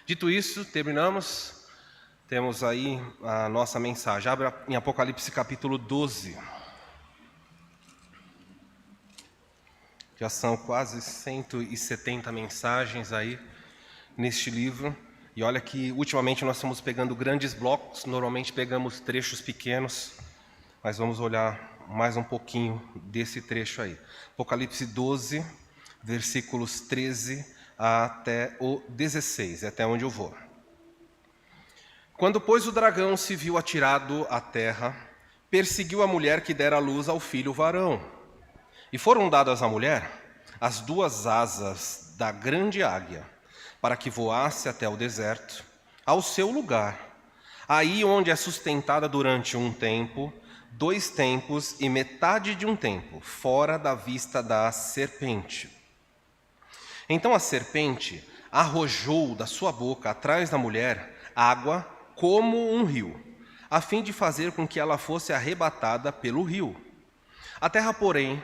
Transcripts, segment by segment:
Dito isso, terminamos. Temos aí a nossa mensagem. Abra em Apocalipse capítulo 12. Já são quase 170 mensagens aí neste livro. E olha que ultimamente nós estamos pegando grandes blocos, normalmente pegamos trechos pequenos, mas vamos olhar mais um pouquinho desse trecho aí. Apocalipse 12, versículos 13 até o 16, é até onde eu vou. Quando, pois, o dragão se viu atirado à terra, perseguiu a mulher que dera à luz ao filho varão. E foram dadas à mulher as duas asas da grande águia, para que voasse até o deserto, ao seu lugar, aí onde é sustentada durante um tempo, 2 tempos e metade de um tempo, fora da vista da serpente. Então a serpente arrojou da sua boca atrás da mulher água como um rio, a fim de fazer com que ela fosse arrebatada pelo rio. A terra, porém,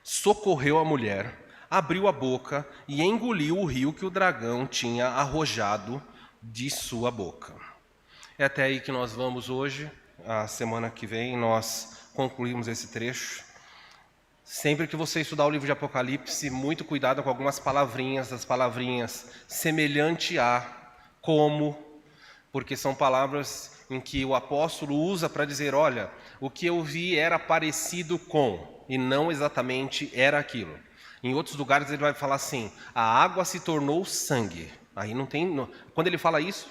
socorreu a mulher, abriu a boca e engoliu o rio que o dragão tinha arrojado de sua boca. É até aí que nós vamos hoje. A semana que vem nós concluímos esse trecho. Sempre que você estudar o livro de Apocalipse, muito cuidado com algumas palavrinhas, as palavrinhas semelhante a, como, porque são palavras em que o apóstolo usa para dizer, olha, o que eu vi era parecido com, e não exatamente era aquilo. Em outros lugares ele vai falar assim, a água se tornou sangue. Aí não tem, quando ele fala isso,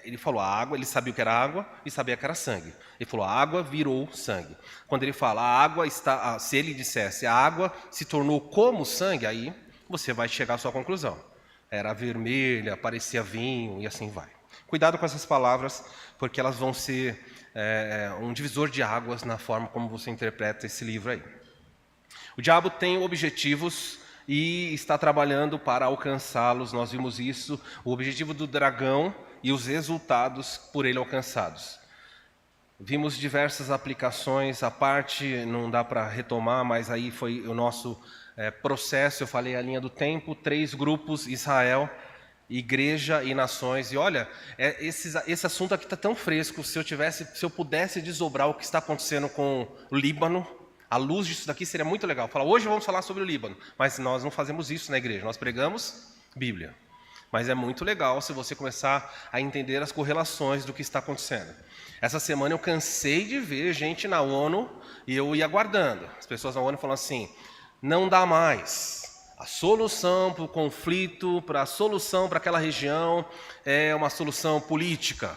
ele falou a água, ele sabia o que era água e sabia que era sangue. Ele falou, a água virou sangue. Quando ele fala, a água está, se ele dissesse, a água se tornou como sangue, aí você vai chegar à sua conclusão. Era vermelha, parecia vinho e assim vai. Cuidado com essas palavras, porque elas vão ser um divisor de águas na forma como você interpreta esse livro aí. O diabo tem objetivos e está trabalhando para alcançá-los. Nós vimos isso, o objetivo do dragão e os resultados por ele alcançados. Vimos diversas aplicações, a parte não dá para retomar, mas aí foi o nosso processo. Eu falei a linha do tempo, 3 grupos, Israel, igreja e nações. E olha, esse assunto aqui está tão fresco, se eu pudesse desdobrar o que está acontecendo com o Líbano, à luz disso daqui seria muito legal. Falar, hoje vamos falar sobre o Líbano, mas nós não fazemos isso na igreja, nós pregamos Bíblia. Mas é muito legal se você começar a entender as correlações do que está acontecendo. Essa semana eu cansei de ver gente na ONU e eu ia aguardando. As pessoas na ONU falam assim, não dá mais. A solução para o conflito, a solução para aquela região é uma solução política.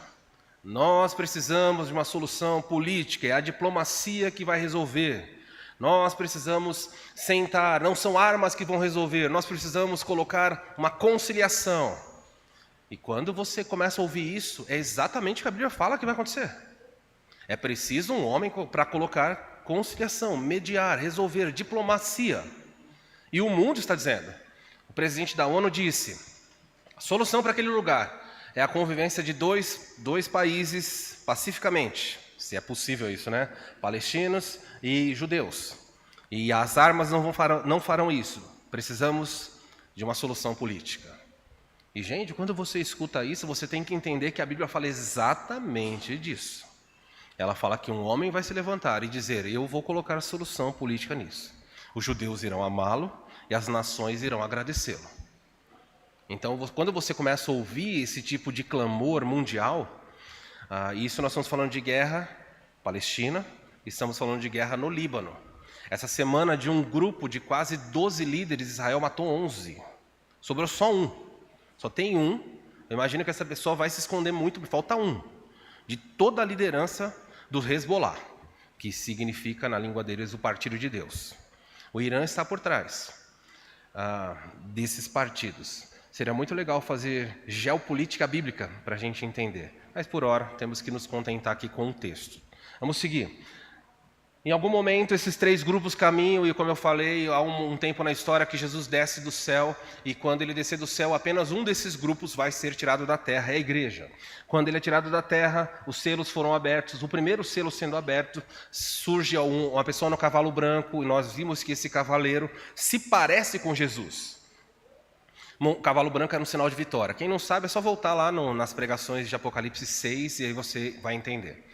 Nós precisamos de uma solução política, é a diplomacia que vai resolver. Nós precisamos sentar, não são armas que vão resolver, nós precisamos colocar uma conciliação. E quando você começa a ouvir isso, é exatamente o que a Bíblia fala que vai acontecer. É preciso um homem para colocar conciliação, mediar, resolver, diplomacia. E o mundo está dizendo. O presidente da ONU disse, a solução para aquele lugar é a convivência de dois países pacificamente. Se é possível isso, né? Palestinos e judeus. E as armas não farão isso. Precisamos de uma solução política. E, gente, quando você escuta isso, você tem que entender que a Bíblia fala exatamente disso. Ela fala que um homem vai se levantar e dizer, eu vou colocar a solução política nisso. Os judeus irão amá-lo e as nações irão agradecê-lo. Então, quando você começa a ouvir esse tipo de clamor mundial, isso nós estamos falando de guerra Palestina, estamos falando de guerra no Líbano. Essa semana, de um grupo de quase 12 líderes, Israel matou 11. Sobrou só um. Só tem um. Eu imagino que essa pessoa vai se esconder muito, porque falta um. De toda a liderança do Hezbollah, que significa, na língua deles, o Partido de Deus. O Irã está por trás desses partidos. Seria muito legal fazer geopolítica bíblica para a gente entender. Mas, por hora, temos que nos contentar aqui com o texto. Vamos seguir. Em algum momento, esses 3 grupos caminham, e como eu falei, há um tempo na história que Jesus desce do céu, e quando ele descer do céu, apenas um desses grupos vai ser tirado da terra, é a igreja. Quando ele é tirado da terra, os selos foram abertos. O primeiro selo sendo aberto, surge uma pessoa no cavalo branco, e nós vimos que esse cavaleiro se parece com Jesus. Cavalo branco era um sinal de vitória. Quem não sabe é só voltar lá nas pregações de Apocalipse 6 e aí você vai entender.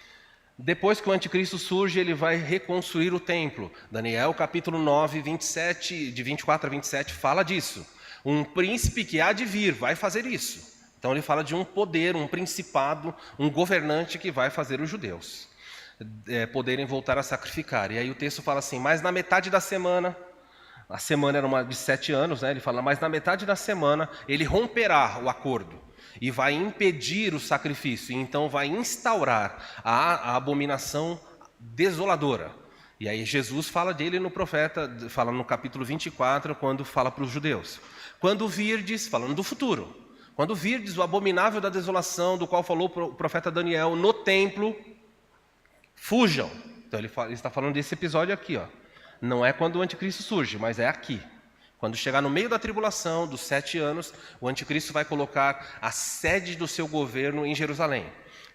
Depois que o anticristo surge, ele vai reconstruir o templo. Daniel capítulo 9, 27, de 24 a 27 fala disso. Um príncipe que há de vir vai fazer isso. Então ele fala de um poder, um principado, um governante que vai fazer os judeus poderem voltar a sacrificar. E aí o texto fala assim, mas na metade da semana, a semana era uma de 7 anos, né? Ele fala, mas na metade da semana ele romperá o acordo e vai impedir o sacrifício, e então vai instaurar a abominação desoladora. E aí Jesus fala dele no profeta, fala no capítulo 24, quando fala para os judeus. Quando virdes, falando do futuro, quando virdes o abominável da desolação, do qual falou o profeta Daniel, no templo, fujam. Então ele está falando desse episódio aqui, ó. Não é quando o anticristo surge, mas é aqui. Quando chegar no meio da tribulação, dos 7 anos, o anticristo vai colocar a sede do seu governo em Jerusalém.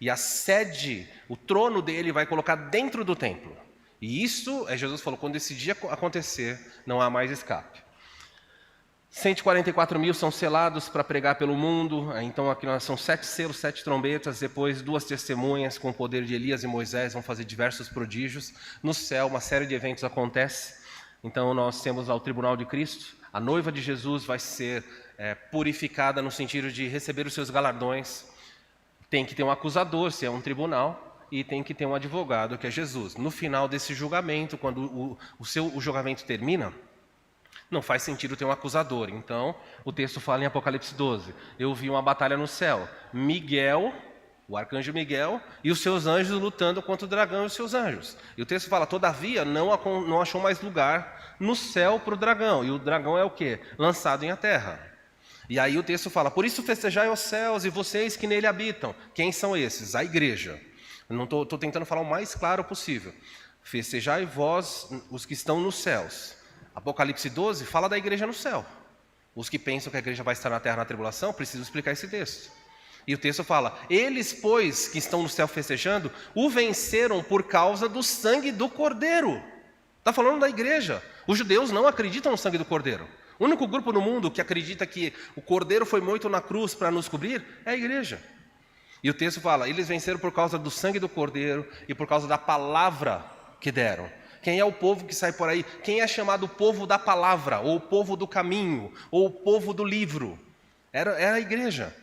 E a sede, o trono dele vai colocar dentro do templo. E isso, Jesus falou, quando esse dia acontecer, não há mais escape. 144 mil são selados para pregar pelo mundo. Então aqui são 7 selos, 7 trombetas. Depois 2 testemunhas com o poder de Elias e Moisés vão fazer diversos prodígios. No céu uma série de eventos acontece. Então nós temos o tribunal de Cristo. A noiva de Jesus vai ser purificada no sentido de receber os seus galardões. Tem que ter um acusador, se é um tribunal, e tem que ter um advogado, que é Jesus. No final desse julgamento, quando o julgamento termina, não faz sentido ter um acusador. Então, o texto fala em Apocalipse 12. Eu vi uma batalha no céu. Miguel, o arcanjo Miguel, e os seus anjos lutando contra o dragão e os seus anjos. E o texto fala, todavia, não achou mais lugar no céu para o dragão. E o dragão é o quê? Lançado em a terra. E aí o texto fala, por isso festejai os céus e vocês que nele habitam. Quem são esses? A igreja. Não estou tentando falar o mais claro possível. Festejai vós, os que estão nos céus. Apocalipse 12 fala da igreja no céu. Os que pensam que a igreja vai estar na terra na tribulação, precisam explicar esse texto. E o texto fala, eles, pois, que estão no céu festejando, o venceram por causa do sangue do Cordeiro. Está falando da igreja. Os judeus não acreditam no sangue do Cordeiro. O único grupo no mundo que acredita que o Cordeiro foi morto na cruz para nos cobrir é a igreja. E o texto fala, eles venceram por causa do sangue do Cordeiro e por causa da palavra que deram. Quem é o povo que sai por aí? Quem é chamado o povo da palavra, ou o povo do caminho, ou o povo do livro? Era a igreja.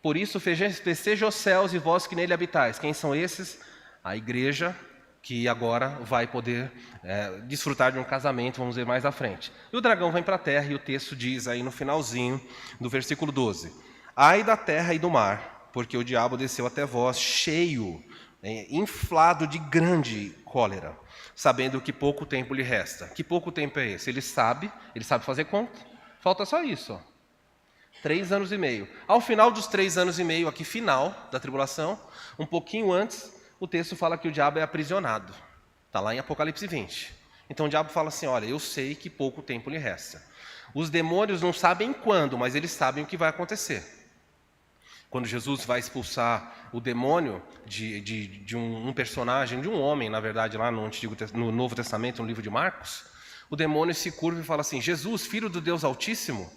Por isso, festeja os céus e vós que nele habitais. Quem são esses? A igreja, que agora vai poder desfrutar de um casamento, vamos ver mais à frente. E o dragão vem para a terra, e o texto diz aí no finalzinho do versículo 12. Ai da terra e do mar, porque o diabo desceu até vós, cheio, inflado de grande cólera, sabendo que pouco tempo lhe resta. Que pouco tempo é esse? Ele sabe fazer conta. Falta só isso, ó. 3 anos e meio. Ao final dos 3 anos e meio, aqui final da tribulação, um pouquinho antes, o texto fala que o diabo é aprisionado. Está lá em Apocalipse 20. Então o diabo fala assim, olha, eu sei que pouco tempo lhe resta. Os demônios não sabem quando, mas eles sabem o que vai acontecer. Quando Jesus vai expulsar o demônio de um personagem, de um homem, na verdade, lá no Novo Testamento, no livro de Marcos, o demônio se curva e fala assim, Jesus, filho do Deus Altíssimo,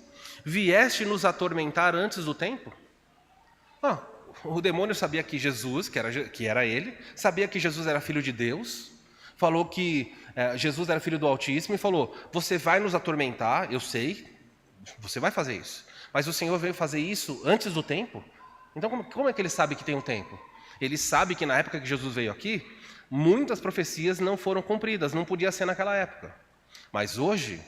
vieste nos atormentar antes do tempo? O demônio sabia que Jesus, que era ele, sabia que Jesus era filho de Deus, falou que Jesus era filho do Altíssimo e falou, você vai nos atormentar, eu sei, você vai fazer isso, mas o Senhor veio fazer isso antes do tempo? Então como é que ele sabe que tem um tempo? Ele sabe que na época que Jesus veio aqui, muitas profecias não foram cumpridas, não podia ser naquela época. Mas hoje,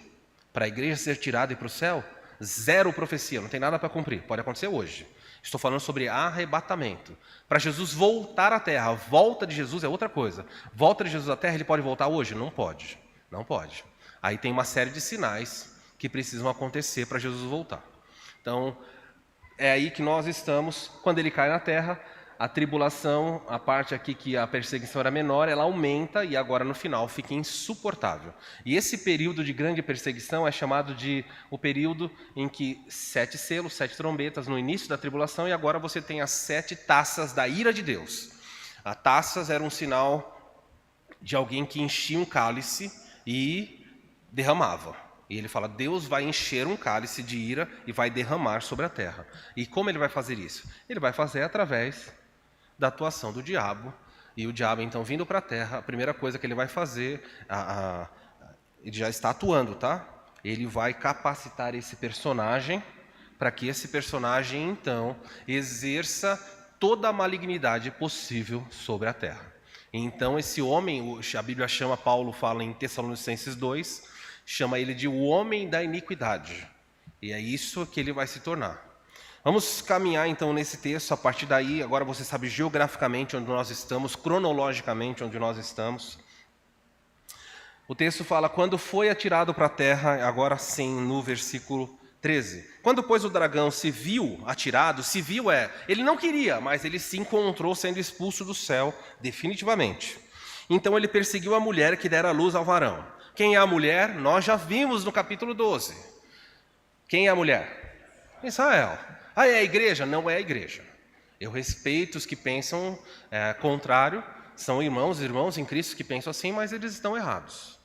para a igreja ser tirada e para o céu, 0 profecia, não tem nada para cumprir, pode acontecer hoje. Estou falando sobre arrebatamento. Para Jesus voltar à terra, a volta de Jesus é outra coisa. Volta de Jesus à terra, ele pode voltar hoje? Não pode, não pode. Aí tem uma série de sinais que precisam acontecer para Jesus voltar. Então, é aí que nós estamos, quando ele cai na terra, a tribulação, a parte aqui que a perseguição era menor, ela aumenta e agora no final fica insuportável. E esse período de grande perseguição é chamado de o período em que 7 selos, 7 trombetas no início da tribulação, e agora você tem as 7 taças da ira de Deus. As taças eram um sinal de alguém que enchia um cálice e derramava. E ele fala, Deus vai encher um cálice de ira e vai derramar sobre a terra. E como ele vai fazer isso? Ele vai fazer através da atuação do diabo. E o diabo, então, vindo para a terra, a primeira coisa que ele vai fazer, ele já está atuando, tá? Ele vai capacitar esse personagem para que esse personagem, então, exerça toda a malignidade possível sobre a terra. Então, esse homem, a Bíblia chama, Paulo fala em Tessalonicenses 2, chama ele de o homem da iniquidade. E é isso que ele vai se tornar. Vamos caminhar então nesse texto, a partir daí, agora você sabe geograficamente onde nós estamos, cronologicamente onde nós estamos. O texto fala, quando foi atirado para a terra, agora sim, no versículo 13. Quando, pois, o dragão se viu atirado, ele não queria, mas ele se encontrou sendo expulso do céu, definitivamente. Então ele perseguiu a mulher que dera luz ao varão. Quem é a mulher? Nós já vimos no capítulo 12. Quem é a mulher? Israel. Ah, é a igreja? Não é a igreja. Eu respeito os que pensam contrário, são irmãos em Cristo que pensam assim, mas eles estão errados.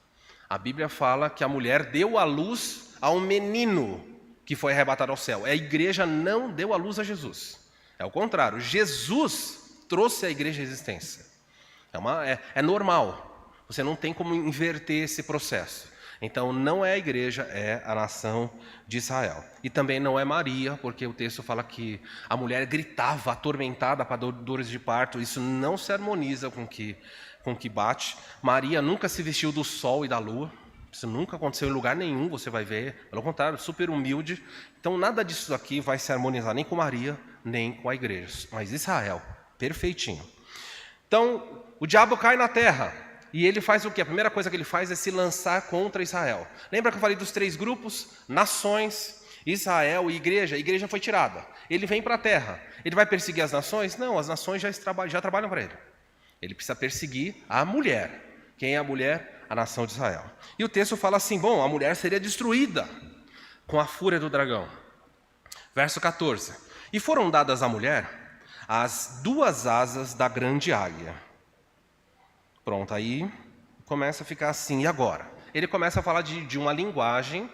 A Bíblia fala que a mulher deu à luz a um menino que foi arrebatado ao céu. A igreja não deu à luz a Jesus. É o contrário, Jesus trouxe a igreja à existência. É normal. Você não tem como inverter esse processo. Então, não é a igreja, é a nação de Israel. E também não é Maria, porque o texto fala que a mulher gritava, atormentada para dores de parto. Isso não se harmoniza com o que bate. Maria nunca se vestiu do sol e da lua. Isso nunca aconteceu em lugar nenhum, você vai ver. Pelo contrário, super humilde. Então, nada disso aqui vai se harmonizar nem com Maria, nem com a igreja. Mas Israel, perfeitinho. Então, o diabo cai na terra. E ele faz o quê? A primeira coisa que ele faz é se lançar contra Israel. Lembra que eu falei dos 3 grupos? Nações, Israel e igreja. A igreja foi tirada. Ele vem para a terra. Ele vai perseguir as nações? Não, as nações já trabalham para ele. Ele precisa perseguir a mulher. Quem é a mulher? A nação de Israel. E o texto fala assim, a mulher seria destruída com a fúria do dragão. Verso 14. E foram dadas à mulher as 2 asas da grande águia. Pronto, aí começa a ficar assim, e agora? Ele começa a falar de uma linguagem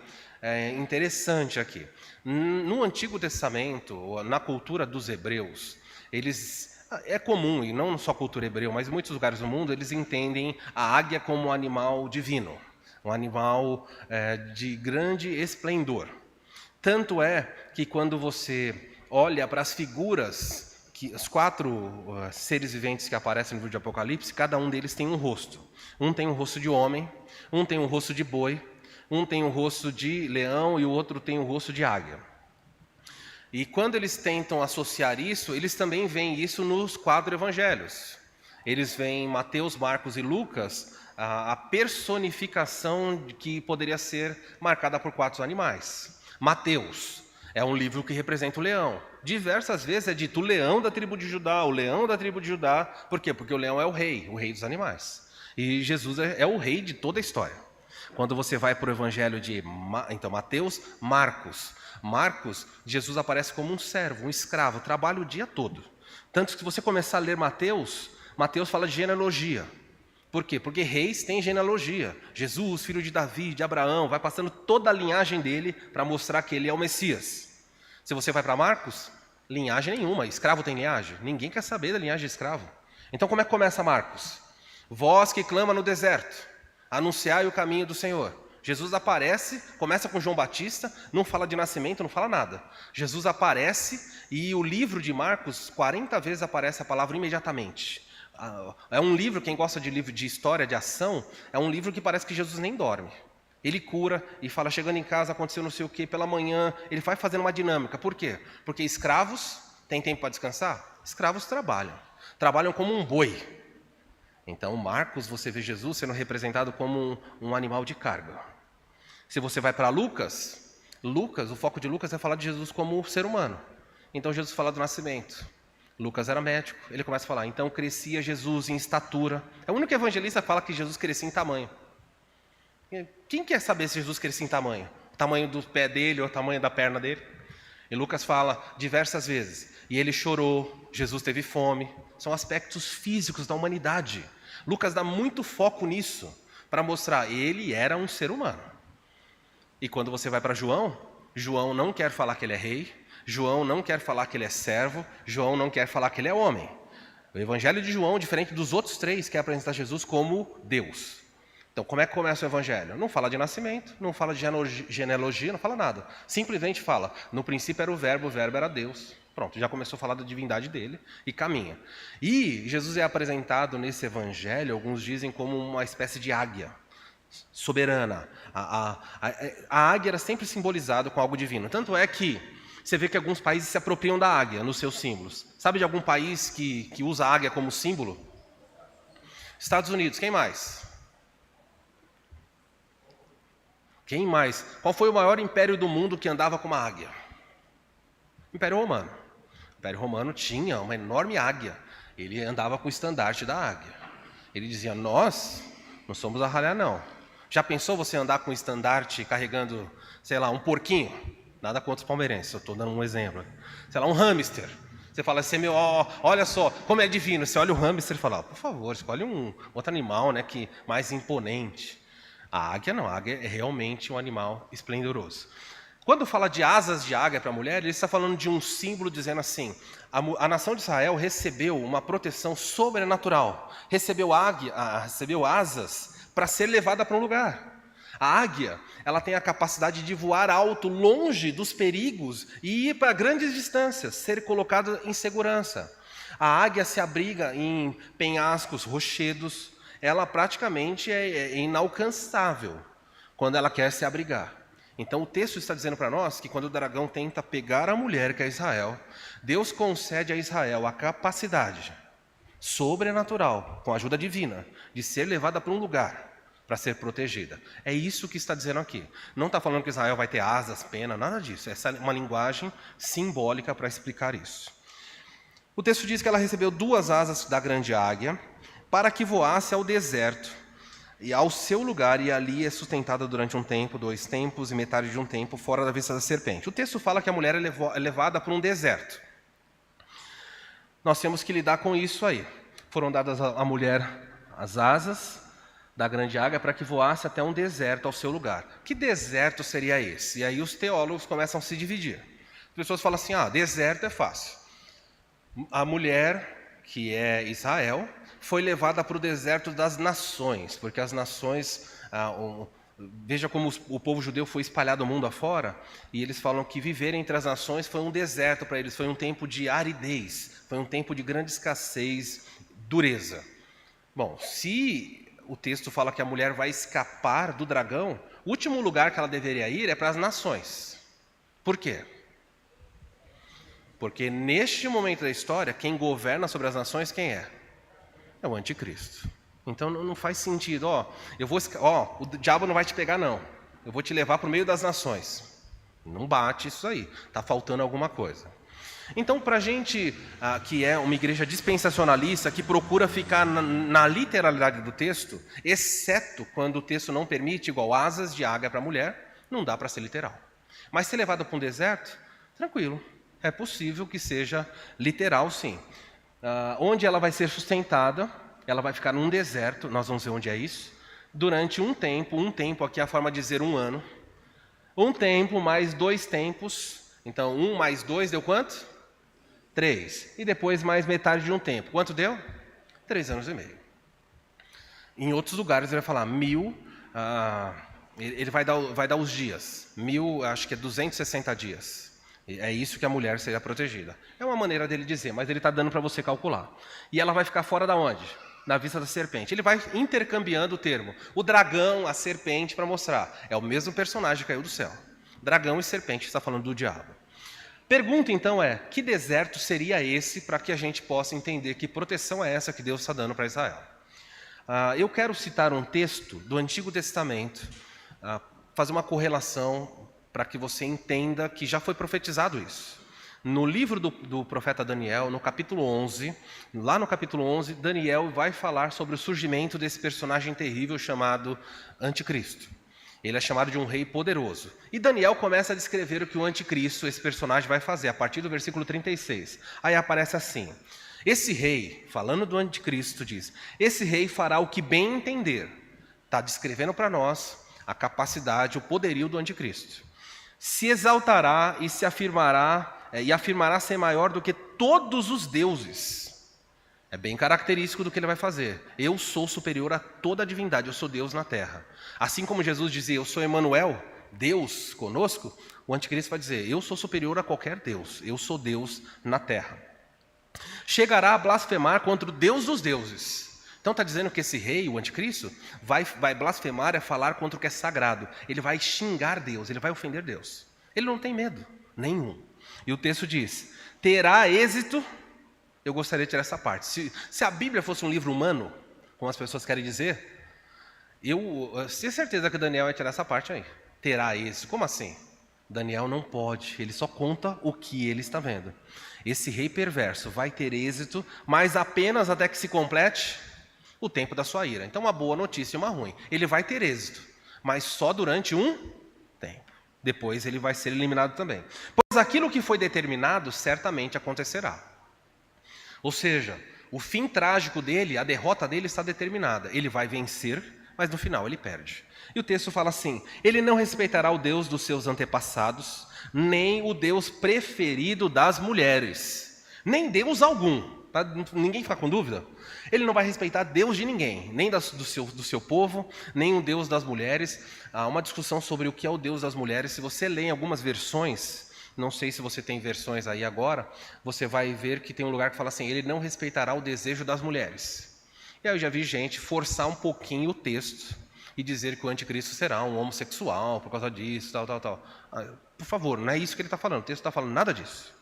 interessante aqui. No Antigo Testamento, na cultura dos hebreus, é comum, e não só a cultura hebreia, mas em muitos lugares do mundo, eles entendem a águia como um animal divino, um animal de grande esplendor. Tanto é que quando você olha para as figuras, os 4 seres viventes que aparecem no livro de Apocalipse, cada um deles tem um rosto. Um tem um rosto de homem, um tem um rosto de boi, um tem um rosto de leão e o outro tem um rosto de águia. E quando eles tentam associar isso, eles também veem isso nos 4 evangelhos. Eles veem em Mateus, Marcos e Lucas a personificação que poderia ser marcada por 4 animais. Mateus é um livro que representa o leão. Diversas vezes é dito o leão da tribo de Judá, o leão da tribo de Judá. Por quê? Porque o leão é o rei dos animais. E Jesus é o rei de toda a história. Quando você vai para o evangelho de Mateus, Marcos, Jesus aparece como um servo, um escravo, trabalha o dia todo. Tanto que se você começar a ler Mateus fala de genealogia. Por quê? Porque reis têm genealogia. Jesus, filho de Davi, de Abraão, vai passando toda a linhagem dele para mostrar que ele é o Messias. Se você vai para Marcos, linhagem nenhuma. Escravo tem linhagem? Ninguém quer saber da linhagem de escravo. Então como é que começa Marcos? Voz que clama no deserto, anunciai o caminho do Senhor. Jesus aparece, começa com João Batista, não fala de nascimento, não fala nada. Jesus aparece e o livro de Marcos, 40 vezes aparece a palavra imediatamente. É um livro, quem gosta de livro de história, de ação, é um livro que parece que Jesus nem dorme. Ele cura e fala, chegando em casa, aconteceu não sei o que, pela manhã, ele vai fazendo uma dinâmica. Por quê? Porque escravos têm tempo para descansar? Escravos trabalham como um boi. Então, Marcos, você vê Jesus sendo representado como um animal de carga. Se você vai para Lucas, o foco de Lucas é falar de Jesus como ser humano. Então, Jesus fala do nascimento. Lucas era médico, ele começa a falar, então crescia Jesus em estatura. É o único evangelista que fala que Jesus crescia em tamanho. Quem quer saber se Jesus crescia em tamanho? O tamanho do pé dele ou o tamanho da perna dele? E Lucas fala diversas vezes, e ele chorou, Jesus teve fome. São aspectos físicos da humanidade. Lucas dá muito foco nisso, para mostrar, ele era um ser humano. E quando você vai para João, João não quer falar que ele é rei, João não quer falar que ele é servo, João não quer falar que ele é homem. O evangelho de João, diferente dos outros três, quer apresentar Jesus como Deus. Então, como é que começa o evangelho? Não fala de nascimento, não fala de genealogia, não fala nada. Simplesmente fala, no princípio era o verbo era Deus. Pronto, já começou a falar da divindade dele e caminha. E Jesus é apresentado nesse evangelho, alguns dizem, como uma espécie de águia soberana. A águia era sempre simbolizada com algo divino. Tanto é que você vê que alguns países se apropriam da águia nos seus símbolos. Sabe de algum país que usa a águia como símbolo? Estados Unidos, quem mais? Quem mais? Qual foi o maior império do mundo que andava com uma águia? Império Romano. O Império Romano tinha uma enorme águia. Ele andava com o estandarte da águia. Ele dizia, nós não somos a ralhar não. Já pensou você andar com o estandarte carregando, sei lá, um porquinho? Nada contra os palmeirenses, eu estou dando um exemplo. Sei lá, um hamster. Você fala assim, meu, olha só, como é divino. Você olha o hamster e fala, por favor, escolhe um outro animal, né, que mais imponente. A águia não, a águia é realmente um animal esplendoroso. Quando fala de asas de águia para a mulher, ele está falando de um símbolo dizendo assim, a nação de Israel recebeu uma proteção sobrenatural, recebeu asas para ser levada para um lugar. A águia, ela tem a capacidade de voar alto, longe dos perigos e ir para grandes distâncias, ser colocada em segurança. A águia se abriga em penhascos, rochedos, ela praticamente é inalcançável quando ela quer se abrigar. Então o texto está dizendo para nós que quando o dragão tenta pegar a mulher, que é Israel, Deus concede a Israel a capacidade sobrenatural, com a ajuda divina, de ser levada para um lugar para ser protegida. É isso que está dizendo aqui. Não está falando que Israel vai ter asas, pena, nada disso. Essa é uma linguagem simbólica para explicar isso. O texto diz que ela recebeu 2 asas da grande águia para que voasse ao deserto e ao seu lugar, e ali é sustentada durante um tempo, 2 tempos e metade de um tempo, fora da vista da serpente. O texto fala que a mulher é levada para um deserto. Nós temos que lidar com isso aí. Foram dadas à mulher as asas da grande águia para que voasse até um deserto ao seu lugar. Que deserto seria esse? E aí os teólogos começam a se dividir. As pessoas falam assim, deserto é fácil. A mulher, que é Israel, foi levada para o deserto das nações, porque as nações, veja como o povo judeu foi espalhado o mundo afora, e eles falam que viver entre as nações foi um deserto para eles, foi um tempo de aridez, foi um tempo de grande escassez, dureza. Bom, se o texto fala que a mulher vai escapar do dragão, o último lugar que ela deveria ir é para as nações. Por quê? Porque neste momento da história, quem governa sobre as nações, quem é? É o anticristo. Então não faz sentido, o diabo não vai te pegar não, eu vou te levar para o meio das nações. Não bate isso aí, está faltando alguma coisa. Então, para a gente que é uma igreja dispensacionalista, que procura ficar na literalidade do texto, exceto quando o texto não permite, igual asas de águia para a mulher, não dá para ser literal. Mas ser levada para um deserto, tranquilo, é possível que seja literal sim. Onde ela vai ser sustentada, ela vai ficar num deserto, nós vamos ver onde é isso, durante um tempo aqui é a forma de dizer um ano, um tempo mais 2 tempos, então 1 mais 2 deu quanto? 3. E depois mais metade de um tempo. Quanto deu? 3 anos e meio. Em outros lugares ele vai falar 1000, ele vai dar os dias. 1000, acho que é 260 dias. É isso que a mulher seria protegida. É uma maneira dele dizer, mas ele está dando para você calcular. E ela vai ficar fora da onde? Na vista da serpente. Ele vai intercambiando o termo. O dragão, a serpente, para mostrar. É o mesmo personagem que caiu do céu. Dragão e serpente, está falando do diabo. Pergunta então que deserto seria esse para que a gente possa entender que proteção é essa que Deus está dando para Israel? Eu quero citar um texto do Antigo Testamento, fazer uma correlação para que você entenda que já foi profetizado isso. No livro do profeta Daniel, no capítulo 11, lá no capítulo 11, Daniel vai falar sobre o surgimento desse personagem terrível chamado Anticristo. Ele é chamado de um rei poderoso. E Daniel começa a descrever o que o anticristo, esse personagem, vai fazer, a partir do versículo 36. Aí aparece assim, esse rei, falando do anticristo, diz, esse rei fará o que bem entender. Está descrevendo para nós a capacidade, o poderio do anticristo. Se exaltará e se afirmará, e afirmará ser maior do que todos os deuses. É bem característico do que ele vai fazer. Eu sou superior a toda a divindade, eu sou Deus na terra. Assim como Jesus dizia, eu sou Emanuel, Deus conosco, o anticristo vai dizer, eu sou superior a qualquer Deus, eu sou Deus na terra. Chegará a blasfemar contra o Deus dos deuses. Então está dizendo que esse rei, o anticristo, vai blasfemar, é falar contra o que é sagrado. Ele vai xingar Deus, ele vai ofender Deus. Ele não tem medo nenhum. E o texto diz, terá êxito. Eu gostaria de tirar essa parte. Se a Bíblia fosse um livro humano, como as pessoas querem dizer, eu tenho certeza que Daniel vai tirar essa parte aí. Terá êxito. Como assim? Daniel não pode, ele só conta o que ele está vendo. Esse rei perverso vai ter êxito, mas apenas até que se complete o tempo da sua ira. Então, uma boa notícia e uma ruim. Ele vai ter êxito, mas só durante um tempo. Depois ele vai ser eliminado também. Pois aquilo que foi determinado certamente acontecerá. Ou seja, o fim trágico dele, a derrota dele está determinada. Ele vai vencer, mas no final ele perde. E o texto fala assim, ele não respeitará o Deus dos seus antepassados, nem o Deus preferido das mulheres, nem Deus algum, para ninguém ficar com dúvida. Ele não vai respeitar Deus de ninguém, nem do seu povo, nem o Deus das mulheres. Há uma discussão sobre o que é o Deus das mulheres. Se você lê em algumas versões, não sei se você tem versões aí agora, você vai ver que tem um lugar que fala assim, ele não respeitará o desejo das mulheres. E aí eu já vi gente forçar um pouquinho o texto e dizer que o anticristo será um homossexual por causa disso, tal. Por favor, não é isso que ele está falando, o texto está falando nada disso.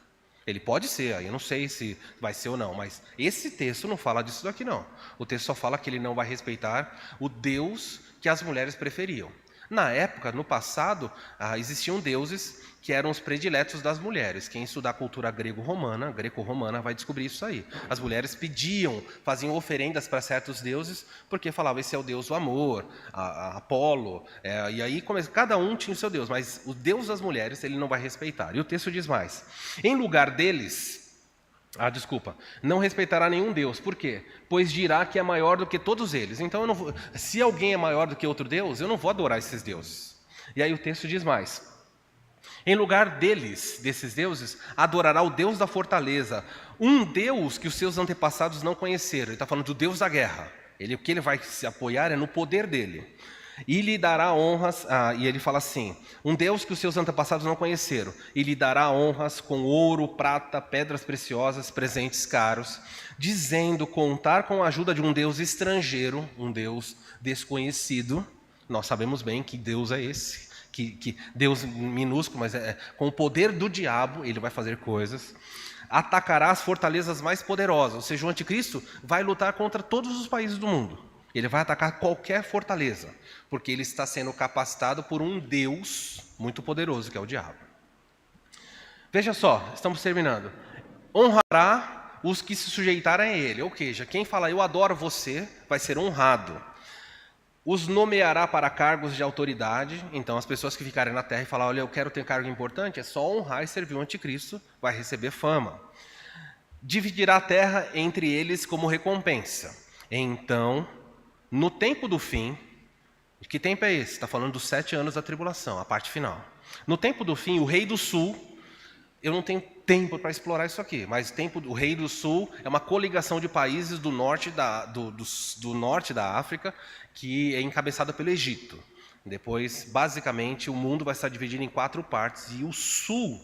Ele pode ser, aí eu não sei se vai ser ou não, mas esse texto não fala disso daqui não. O texto só fala que ele não vai respeitar o Deus que as mulheres preferiam. Na época, no passado, existiam deuses que eram os prediletos das mulheres. Quem estudar a cultura greco-romana, vai descobrir isso aí. As mulheres pediam, faziam oferendas para certos deuses, porque falavam, esse é o deus do amor, Apolo, e aí cada um tinha o seu deus, mas o deus das mulheres ele não vai respeitar. E o texto diz mais, em lugar deles, não respeitará nenhum deus. Por quê? Pois dirá que é maior do que todos eles. Então, se alguém é maior do que outro deus, eu não vou adorar esses deuses. E aí o texto diz mais. Em lugar desses deuses, adorará o Deus da fortaleza, um Deus que os seus antepassados não conheceram. Ele está falando do Deus da guerra. O que ele vai se apoiar é no poder dele. E lhe dará honras, e ele fala assim, um Deus que os seus antepassados não conheceram, e lhe dará honras com ouro, prata, pedras preciosas, presentes caros, dizendo contar com a ajuda de um Deus estrangeiro, um Deus desconhecido. Nós sabemos bem que Deus é esse, que Deus minúsculo, mas com o poder do diabo ele vai fazer coisas. Atacará as fortalezas mais poderosas, ou seja, o anticristo vai lutar contra todos os países do mundo. Ele vai atacar qualquer fortaleza, porque ele está sendo capacitado por um Deus muito poderoso, que é o diabo. Veja só, estamos terminando. Honrará os que se sujeitarem a ele, ou seja, quem fala eu adoro você, vai ser honrado. Os nomeará para cargos de autoridade, então as pessoas que ficarem na terra e falar, olha, eu quero ter cargo importante, é só honrar e servir o anticristo, vai receber fama. Dividirá a terra entre eles como recompensa. Então, no tempo do fim, que tempo é esse? Está falando dos 7 anos da tribulação, a parte final. No tempo do fim, o rei do sul, eu não tenho tempo para explorar isso aqui, mas o rei do sul é uma coligação de países do norte da África, que é encabeçada pelo Egito. Depois, basicamente, o mundo vai estar dividido em 4 partes, e o sul,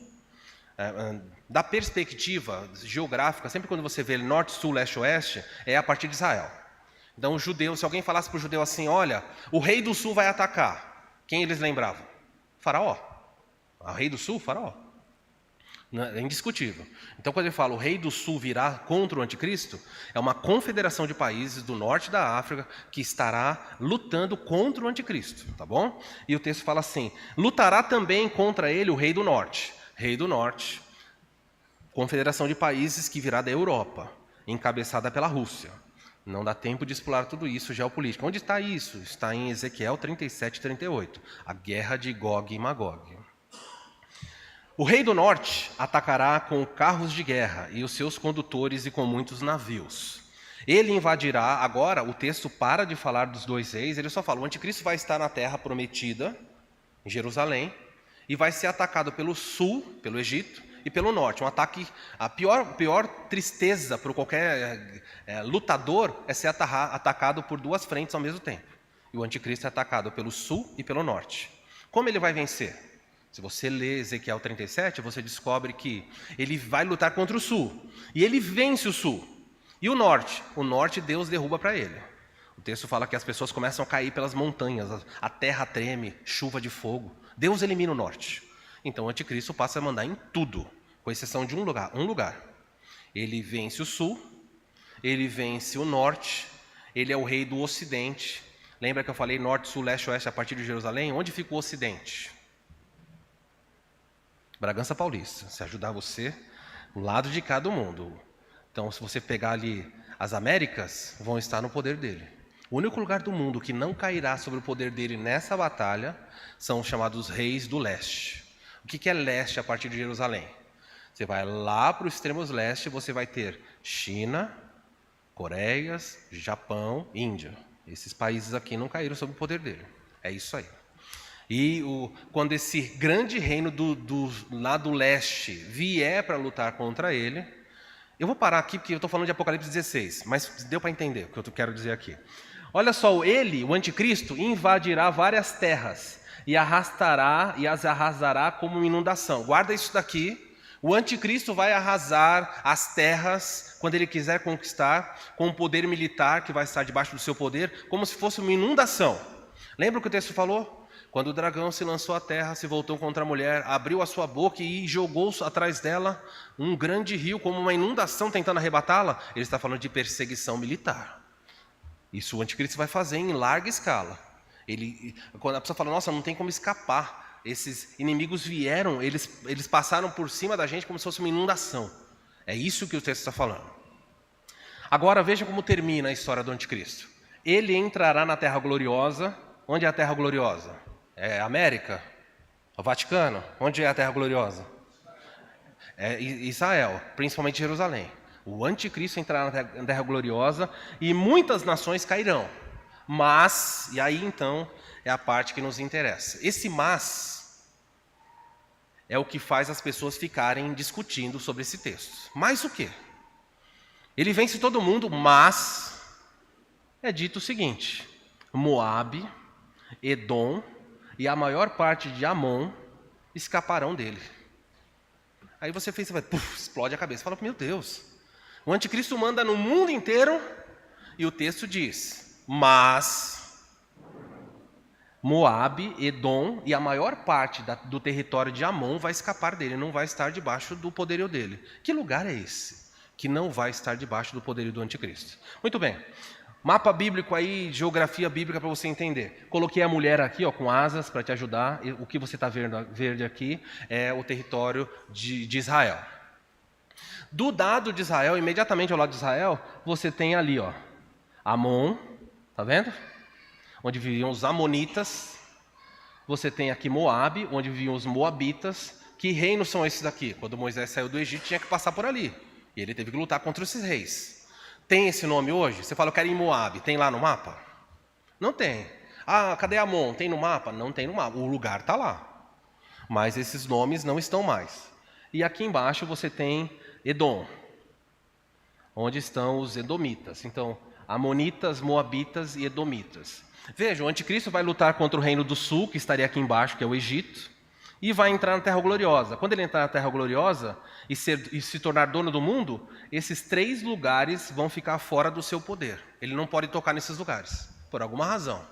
da perspectiva geográfica, sempre quando você vê norte, sul, leste, oeste, é a partir de Israel. Então, os judeus, se alguém falasse para o judeu assim, olha, o rei do sul vai atacar, quem eles lembravam? Faraó. O rei do sul, Faraó. É indiscutível. Então, quando ele fala o rei do sul virá contra o anticristo, é uma confederação de países do norte da África que estará lutando contra o anticristo, tá bom? E o texto fala assim, lutará também contra ele o rei do norte. Rei do norte, confederação de países que virá da Europa, encabeçada pela Rússia. Não dá tempo de explorar tudo isso, geopolítica. Onde está isso? Está em Ezequiel 37 e 38, a guerra de Gog e Magog. O rei do norte atacará com carros de guerra e os seus condutores e com muitos navios. Ele invadirá, agora o texto para de falar dos dois reis, ele só fala, o anticristo vai estar na terra prometida, em Jerusalém, e vai ser atacado pelo sul, pelo Egito, e pelo norte. Um ataque, a pior tristeza para qualquer lutador é ser atacado por duas frentes ao mesmo tempo. E o anticristo é atacado pelo sul e pelo norte. Como ele vai vencer? Se você lê Ezequiel 37, você descobre que ele vai lutar contra o sul, e ele vence o sul. E o norte Deus derruba para ele. O texto fala que as pessoas começam a cair pelas montanhas, a terra treme, chuva de fogo. Deus elimina o norte. Então o anticristo passa a mandar em tudo, com exceção de um lugar. Ele vence o sul, ele vence o norte, ele é o rei do ocidente. Lembra que eu falei norte, sul, leste, oeste a partir de Jerusalém? Onde fica o ocidente? Bragança Paulista. Se ajudar você, o lado de cá do mundo. Então, se você pegar ali as Américas, vão estar no poder dele. O único lugar do mundo que não cairá sobre o poder dele nessa batalha são os chamados reis do leste. O que é leste a partir de Jerusalém? Você vai lá para o extremo leste, você vai ter China, Coreias, Japão, Índia. Esses países aqui não caíram sob o poder dele. É isso aí. E quando esse grande reino do lado leste vier para lutar contra ele, eu vou parar aqui porque eu estou falando de Apocalipse 16, mas deu para entender o que eu quero dizer aqui. Olha só, ele, o anticristo, invadirá várias terras e as arrasará como uma inundação. Guarda isso daqui. O anticristo vai arrasar as terras quando ele quiser conquistar, com o poder militar que vai estar debaixo do seu poder, como se fosse uma inundação. Lembra o que o texto falou? Quando o dragão se lançou à terra, se voltou contra a mulher, abriu a sua boca e jogou atrás dela um grande rio, como uma inundação tentando arrebatá-la. Ele está falando de perseguição militar. Isso o anticristo vai fazer em larga escala. Quando a pessoa fala, nossa, não tem como escapar. Esses inimigos vieram, eles passaram por cima da gente como se fosse uma inundação. É isso que o texto está falando. Agora veja como termina a história do anticristo. Ele entrará na terra gloriosa. Onde é a terra gloriosa? É a América? O Vaticano? Onde é a terra gloriosa? É Israel, principalmente Jerusalém. O anticristo entrará na terra gloriosa e muitas nações cairão. Mas, e aí então é a parte que nos interessa. Esse mas é o que faz as pessoas ficarem discutindo sobre esse texto. Mas o quê? Ele vence todo mundo, mas é dito o seguinte: Moabe, Edom e a maior parte de Amon escaparão dele. Aí você vai, explode a cabeça. Fala, meu Deus, o anticristo manda no mundo inteiro e o texto diz, mas Moabe, Edom e a maior parte do território de Amon vai escapar dele, não vai estar debaixo do poderio dele. Que lugar é esse que não vai estar debaixo do poderio do anticristo? Muito bem. Mapa bíblico aí, geografia bíblica para você entender. Coloquei a mulher aqui, ó, com asas para te ajudar. O que você está vendo verde aqui é o território de Israel. Do lado de Israel, imediatamente ao lado de Israel, você tem ali, ó, Amon, tá vendo? Onde viviam os amonitas. Você tem aqui Moabe, onde viviam os moabitas. Que reinos são esses daqui? Quando Moisés saiu do Egito, tinha que passar por ali. E ele teve que lutar contra esses reis. Tem esse nome hoje? Você fala, eu quero ir em Moabe. Tem lá no mapa? Não tem. Ah, cadê Amon? Tem no mapa? Não tem no mapa. O lugar está lá. Mas esses nomes não estão mais. E aqui embaixo você tem Edom, onde estão os edomitas. Então, amonitas, moabitas e edomitas. Veja, o anticristo vai lutar contra o reino do sul, que estaria aqui embaixo, que é o Egito, e vai entrar na Terra Gloriosa. Quando ele entrar na Terra Gloriosa e se tornar dono do mundo, esses 3 lugares vão ficar fora do seu poder. Ele não pode tocar nesses lugares, por alguma razão.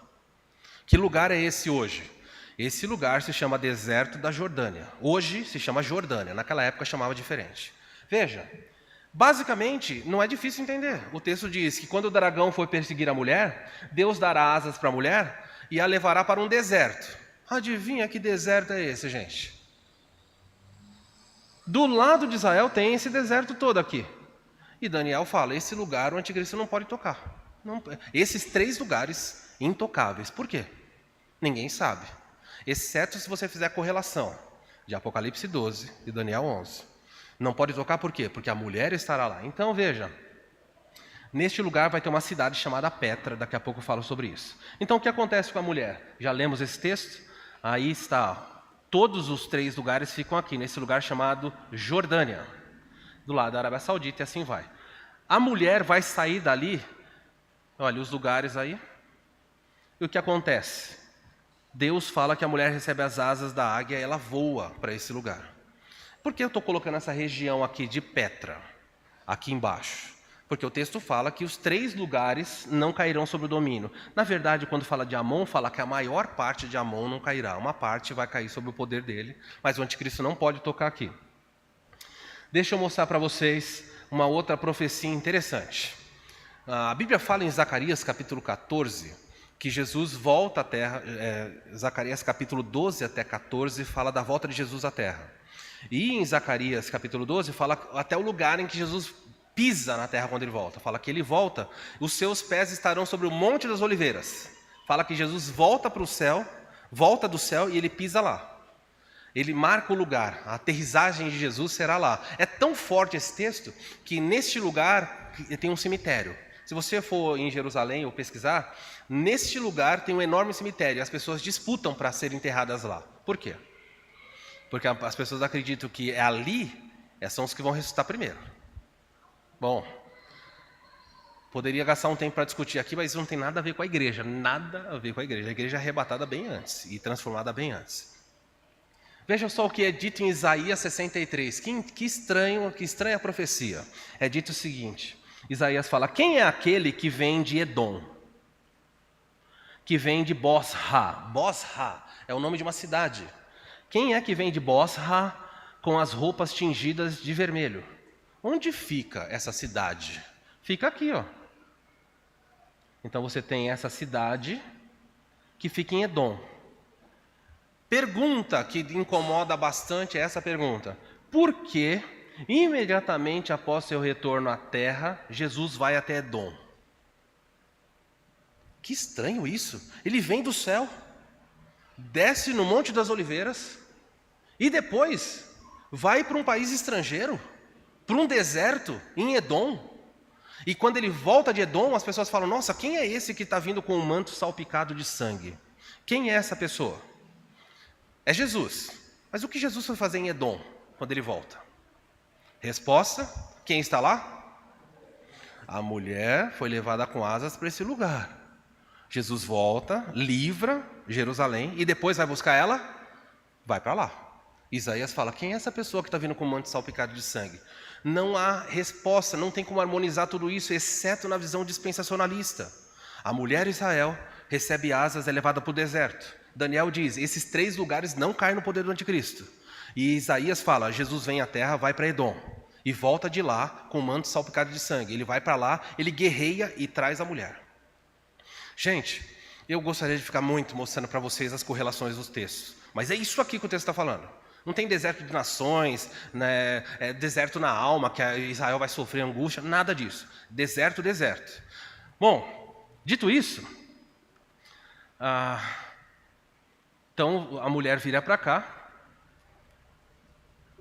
Que lugar é esse hoje? Esse lugar se chama Deserto da Jordânia. Hoje se chama Jordânia, naquela época chamava diferente. Veja, basicamente não é difícil entender. O texto diz que quando o dragão for perseguir a mulher, Deus dará asas para a mulher e a levará para um deserto. Adivinha que deserto é esse, gente? Do lado de Israel tem esse deserto todo aqui. E Daniel fala, esse lugar o anticristo não pode tocar. Não, esses 3 lugares intocáveis. Por quê? Ninguém sabe. Exceto se você fizer a correlação de Apocalipse 12 e Daniel 11. Não pode tocar por quê? Porque a mulher estará lá. Então veja, Neste lugar vai ter uma cidade chamada Petra, daqui a pouco eu falo sobre isso. Então o que acontece com a mulher? Já lemos esse texto? Aí está, todos os 3 lugares ficam aqui, nesse lugar chamado Jordânia, do lado da Arábia Saudita, e assim vai. A mulher vai sair dali, olha os lugares aí, e o que acontece? Deus fala que a mulher recebe as asas da águia e ela voa para esse lugar. Por que eu estou colocando essa região aqui de Petra, aqui embaixo? Porque o texto fala que os 3 lugares não cairão sobre o domínio. Na verdade, quando fala de Amon, fala que a maior parte de Amon não cairá. Uma parte vai cair sob o poder dele, mas o anticristo não pode tocar aqui. Deixa eu mostrar para vocês uma outra profecia interessante. A Bíblia fala em Zacarias capítulo 14, que Jesus volta à terra. Zacarias capítulo 12 até 14 fala da volta de Jesus à terra. E em Zacarias capítulo 12 fala até o lugar em que Jesus pisa na terra quando ele volta. Fala que ele volta, os seus pés estarão sobre o Monte das Oliveiras. Fala que Jesus volta para o céu, volta do céu e ele pisa lá. Ele marca o lugar, a aterrissagem de Jesus será lá. É tão forte esse texto que neste lugar tem um cemitério. Se você for em Jerusalém ou pesquisar, neste lugar tem um enorme cemitério. As pessoas disputam para serem enterradas lá. Por quê? Porque as pessoas acreditam que ali são os que vão ressuscitar primeiro. Bom, poderia gastar um tempo para discutir aqui, mas isso não tem nada a ver com a igreja. Nada a ver com a igreja. A igreja é arrebatada bem antes e transformada bem antes. Veja só o que é dito em Isaías 63. Que estranha profecia. É dito o seguinte. Isaías fala, quem é aquele que vem de Edom? Que vem de Bosra. Bosra é o nome de uma cidade. Quem é que vem de Bosra com as roupas tingidas de vermelho? Onde fica essa cidade? Fica aqui, ó. Então você tem essa cidade que fica em Edom. Pergunta que incomoda bastante é essa pergunta. Por que, imediatamente após seu retorno à terra, Jesus vai até Edom? Que estranho isso. Ele vem do céu, desce no Monte das Oliveiras e depois vai para um país estrangeiro, para um deserto em Edom. E quando ele volta de Edom, as pessoas falam, nossa, quem é esse que está vindo com um manto salpicado de sangue? Quem é essa pessoa? É Jesus. Mas o que Jesus foi fazer em Edom, quando ele volta? Resposta, quem está lá? A mulher foi levada com asas para esse lugar. Jesus volta, livra Jerusalém e depois vai buscar ela? Vai para lá. Isaías fala, quem é essa pessoa que está vindo com um manto salpicado de sangue? Não há resposta, não tem como harmonizar tudo isso, exceto na visão dispensacionalista. A mulher Israel recebe asas, é levada para o deserto. Daniel diz, esses 3 lugares não caem no poder do anticristo. E Isaías fala, Jesus vem à terra, vai para Edom. E volta de lá com o manto salpicado de sangue. Ele vai para lá, ele guerreia e traz a mulher. Gente, eu gostaria de ficar muito mostrando para vocês as correlações dos textos. Mas é isso aqui que o texto está falando. Não tem deserto de nações, né, deserto na alma, que Israel vai sofrer angústia, nada disso. Deserto, deserto. Bom, dito isso, então a mulher vira para cá.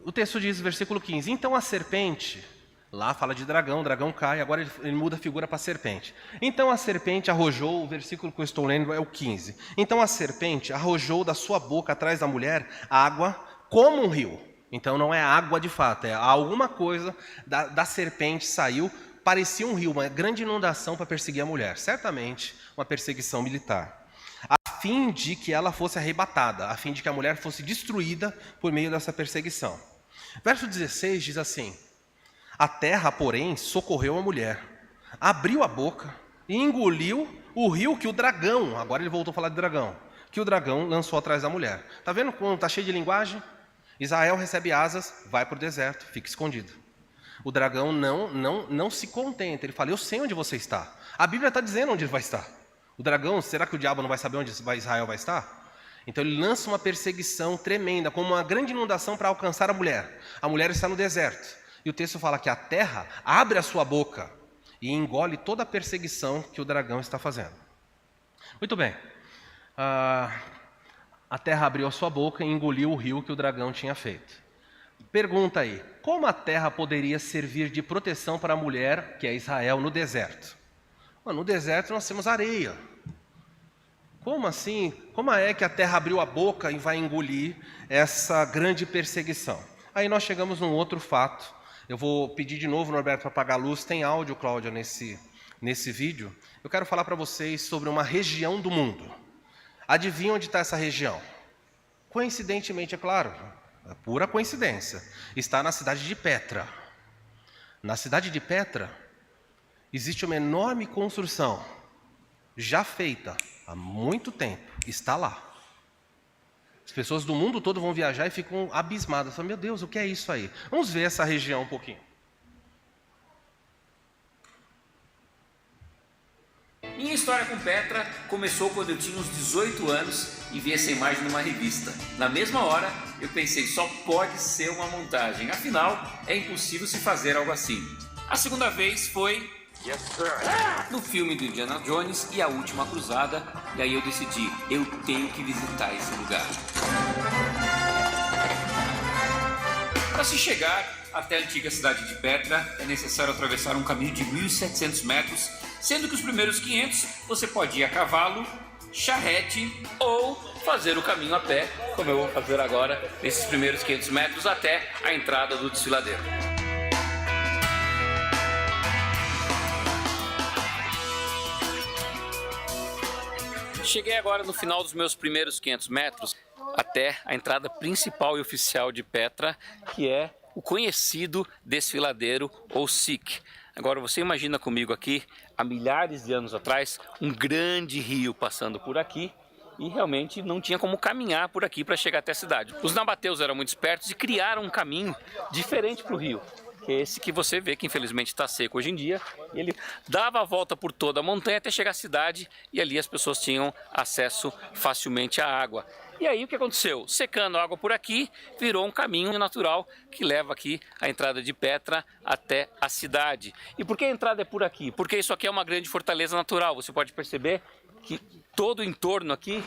O texto diz, versículo 15, então a serpente, lá fala de dragão, o dragão cai, agora ele muda a figura para serpente. Então a serpente arrojou, o versículo que eu estou lendo é o 15. Então a serpente arrojou da sua boca atrás da mulher água como um rio. Então não é água de fato, é alguma coisa da serpente saiu, parecia um rio, uma grande inundação para perseguir a mulher. Certamente uma perseguição militar. A fim de que ela fosse arrebatada, a fim de que a mulher fosse destruída por meio dessa perseguição. Verso 16 diz assim, a terra, porém, socorreu a mulher, abriu a boca e engoliu o rio que o dragão, agora ele voltou a falar de dragão, que o dragão lançou atrás da mulher. Está vendo como está cheio de linguagem? Israel recebe asas, vai para o deserto, fica escondido. O dragão não se contenta, ele fala, eu sei onde você está. A Bíblia está dizendo onde ele vai estar. O dragão, será que o diabo não vai saber onde Israel vai estar? Então ele lança uma perseguição tremenda, como uma grande inundação para alcançar a mulher. A mulher está no deserto. E o texto fala que a terra abre a sua boca e engole toda a perseguição que o dragão está fazendo. Muito bem. A terra abriu a sua boca e engoliu o rio que o dragão tinha feito. Pergunta aí, como a terra poderia servir de proteção para a mulher, que é Israel, no deserto? No deserto nós temos areia. Como assim? Como é que a terra abriu a boca e vai engolir essa grande perseguição? Aí nós chegamos num outro fato. Eu vou pedir de novo, Norberto, para apagar a luz. Tem áudio, Cláudia, nesse vídeo. Eu quero falar para vocês sobre uma região do mundo. Adivinha onde está essa região? Coincidentemente, é claro, é pura coincidência. Está na cidade de Petra. Na cidade de Petra, existe uma enorme construção, já feita há muito tempo, está lá. As pessoas do mundo todo vão viajar e ficam abismadas. Falam, meu Deus, o que é isso aí? Vamos ver essa região um pouquinho. Minha história com Petra começou quando eu tinha uns 18 anos e vi essa imagem numa revista. Na mesma hora, eu pensei, só pode ser uma montagem. Afinal, é impossível se fazer algo assim. A segunda vez foi no filme do Indiana Jones e a Última Cruzada, e aí eu decidi, eu tenho que visitar esse lugar. Para se chegar até a antiga cidade de Petra, é necessário atravessar um caminho de 1.700 metros, sendo que os primeiros 500 você pode ir a cavalo, charrete ou fazer o caminho a pé, como eu vou fazer agora, nesses primeiros 500 metros até a entrada do desfiladeiro. Cheguei agora no final dos meus primeiros 500 metros até a entrada principal e oficial de Petra, que é o conhecido desfiladeiro ou SIC. Agora você imagina comigo aqui, há milhares de anos atrás, um grande rio passando por aqui e realmente não tinha como caminhar por aqui para chegar até a cidade. Os nabateus eram muito espertos e criaram um caminho diferente para o rio. Esse que você vê que infelizmente está seco hoje em dia, ele dava a volta por toda a montanha até chegar à cidade e ali as pessoas tinham acesso facilmente à água. E aí o que aconteceu? Secando a água por aqui, virou um caminho natural que leva aqui a entrada de Petra até a cidade. E por que a entrada é por aqui? Porque isso aqui é uma grande fortaleza natural. Você pode perceber que todo o entorno aqui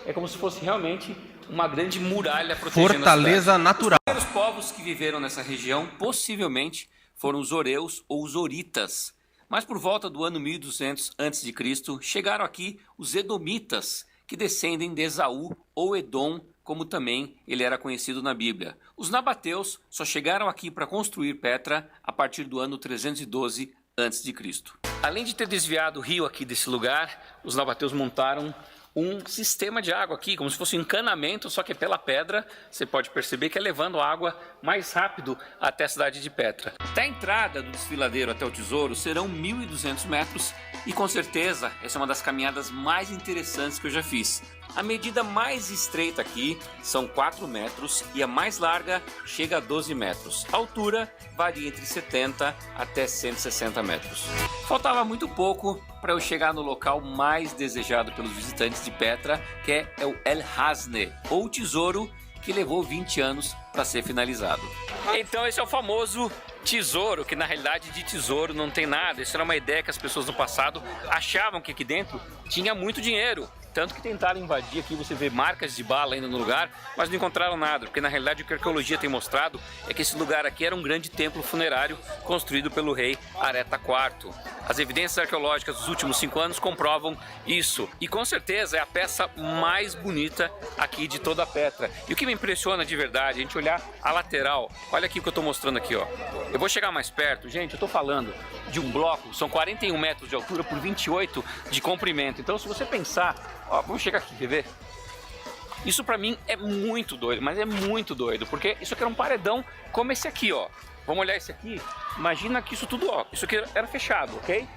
é como se fosse realmente uma grande muralha protegendo fortaleza natural. Os primeiros povos que viveram nessa região possivelmente foram os Horeus ou os Horitas. Mas por volta do ano 1200 a.C. chegaram aqui os Edomitas, que descendem de Esaú ou Edom, como também ele era conhecido na Bíblia. Os nabateus só chegaram aqui para construir Petra a partir do ano 312 a.C. Além de ter desviado o rio aqui desse lugar, os nabateus montaram um sistema de água aqui, como se fosse um encanamento, só que pela pedra. Você pode perceber que é levando água mais rápido até a cidade de Petra. Da entrada do desfiladeiro até o tesouro serão 1.200 metros e com certeza essa é uma das caminhadas mais interessantes que eu já fiz. A medida mais estreita aqui são 4 metros e a mais larga chega a 12 metros. A altura varia entre 70 até 160 metros. Faltava muito pouco para eu chegar no local mais desejado pelos visitantes de Petra, que é o El Hasne, ou o tesouro que levou 20 anos para ser finalizado. Então esse é o famoso tesouro, que na realidade de tesouro não tem nada. Isso era uma ideia que as pessoas no passado achavam que aqui dentro tinha muito dinheiro. Tanto que tentaram invadir aqui, você vê marcas de bala ainda no lugar, mas não encontraram nada, porque na realidade o que a arqueologia tem mostrado é que esse lugar aqui era um grande templo funerário construído pelo rei Areta IV. As evidências arqueológicas dos últimos 5 anos comprovam isso, e com certeza é a peça mais bonita aqui de toda a Petra. E o que me impressiona de verdade, a gente olhar a lateral, olha aqui o que eu estou mostrando aqui, ó. Eu vou chegar mais perto, gente, eu estou falando de um bloco, são 41 metros de altura por 28 de comprimento, então se você pensar, ó, vamos chegar aqui, quer ver? Isso pra mim é muito doido, mas é muito doido, porque isso aqui era um paredão como esse aqui, ó. Vamos olhar esse aqui, imagina que isso tudo, ó, isso aqui era fechado, ok?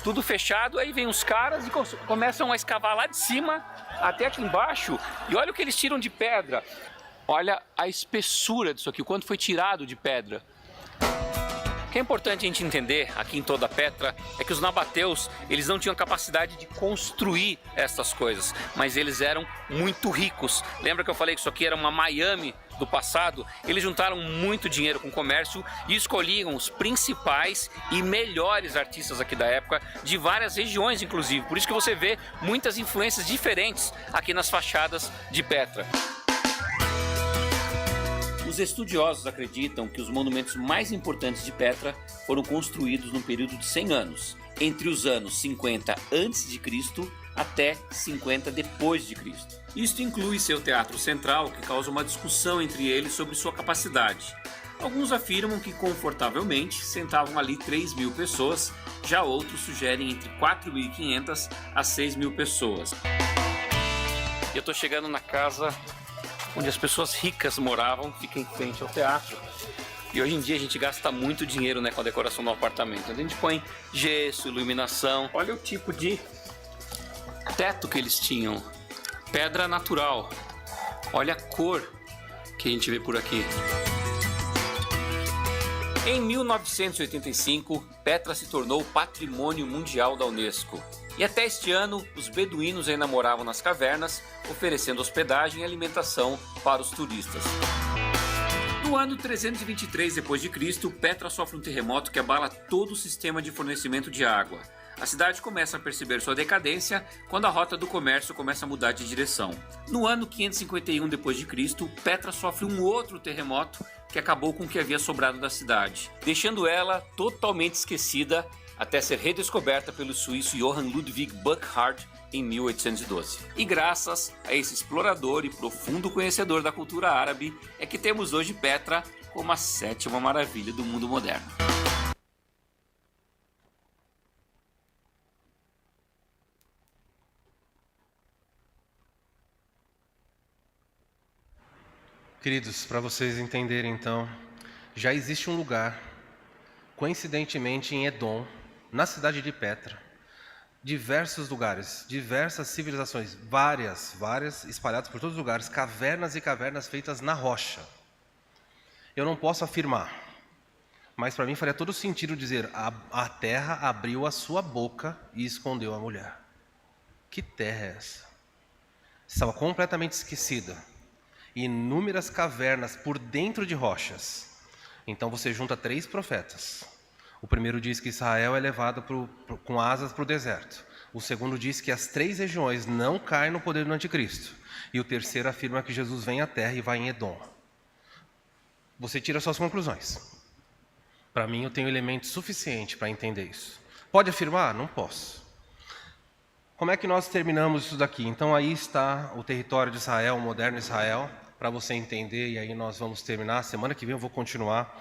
Tudo fechado, aí vem os caras e começam a escavar lá de cima até aqui embaixo, e olha o que eles tiram de pedra. Olha a espessura disso aqui, o quanto foi tirado de pedra. O que é importante a gente entender aqui em toda a Petra é que os nabateus, eles não tinham capacidade de construir essas coisas, mas eles eram muito ricos. Lembra que eu falei que isso aqui era uma Miami do passado? Eles juntaram muito dinheiro com o comércio e escolhiam os principais e melhores artistas aqui da época, de várias regiões inclusive. Por isso que você vê muitas influências diferentes aqui nas fachadas de Petra. Os estudiosos acreditam que os monumentos mais importantes de Petra foram construídos num período de 100 anos, entre os anos 50 a.C. até 50 depois de Cristo. Isto inclui seu teatro central, que causa uma discussão entre eles sobre sua capacidade. Alguns afirmam que confortavelmente sentavam ali 3.000 pessoas, já outros sugerem entre 4.500 a 6.000 pessoas. Eu estou chegando na casa onde as pessoas ricas moravam, fica em frente ao teatro. E hoje em dia a gente gasta muito dinheiro, né, com a decoração do apartamento. A gente põe gesso, iluminação. Olha o tipo de teto que eles tinham. Pedra natural. Olha a cor que a gente vê por aqui. Em 1985, Petra se tornou Patrimônio Mundial da Unesco. E até este ano, os beduínos ainda moravam nas cavernas, oferecendo hospedagem e alimentação para os turistas. No ano 323 d.C., Petra sofre um terremoto que abala todo o sistema de fornecimento de água. A cidade começa a perceber sua decadência quando a rota do comércio começa a mudar de direção. No ano 551 d.C., Petra sofre um outro terremoto que acabou com o que havia sobrado da cidade, deixando ela totalmente esquecida até ser redescoberta pelo suíço Johann Ludwig Burckhardt em 1812. E graças a esse explorador e profundo conhecedor da cultura árabe é que temos hoje Petra como a 7ª maravilha do mundo moderno. Queridos, para vocês entenderem então, já existe um lugar, coincidentemente em Edom, na cidade de Petra, diversos lugares, diversas civilizações, várias espalhadas por todos os lugares, cavernas e cavernas feitas na rocha. Eu não posso afirmar, mas para mim faria todo sentido dizer, a terra abriu a sua boca e escondeu a mulher. Que terra é essa? Estava completamente esquecida. Inúmeras cavernas por dentro de rochas. Então você junta 3 profetas. O primeiro diz que Israel é levado com asas para o deserto. O segundo diz que as 3 regiões não caem no poder do anticristo. E o terceiro afirma que Jesus vem à terra e vai em Edom. Você tira suas conclusões. Para mim eu tenho elemento suficiente para entender isso. Pode afirmar? Não posso. Como é que nós terminamos isso daqui? Então aí está o território de Israel, o moderno Israel, para você entender, e aí nós vamos terminar. Semana que vem eu vou continuar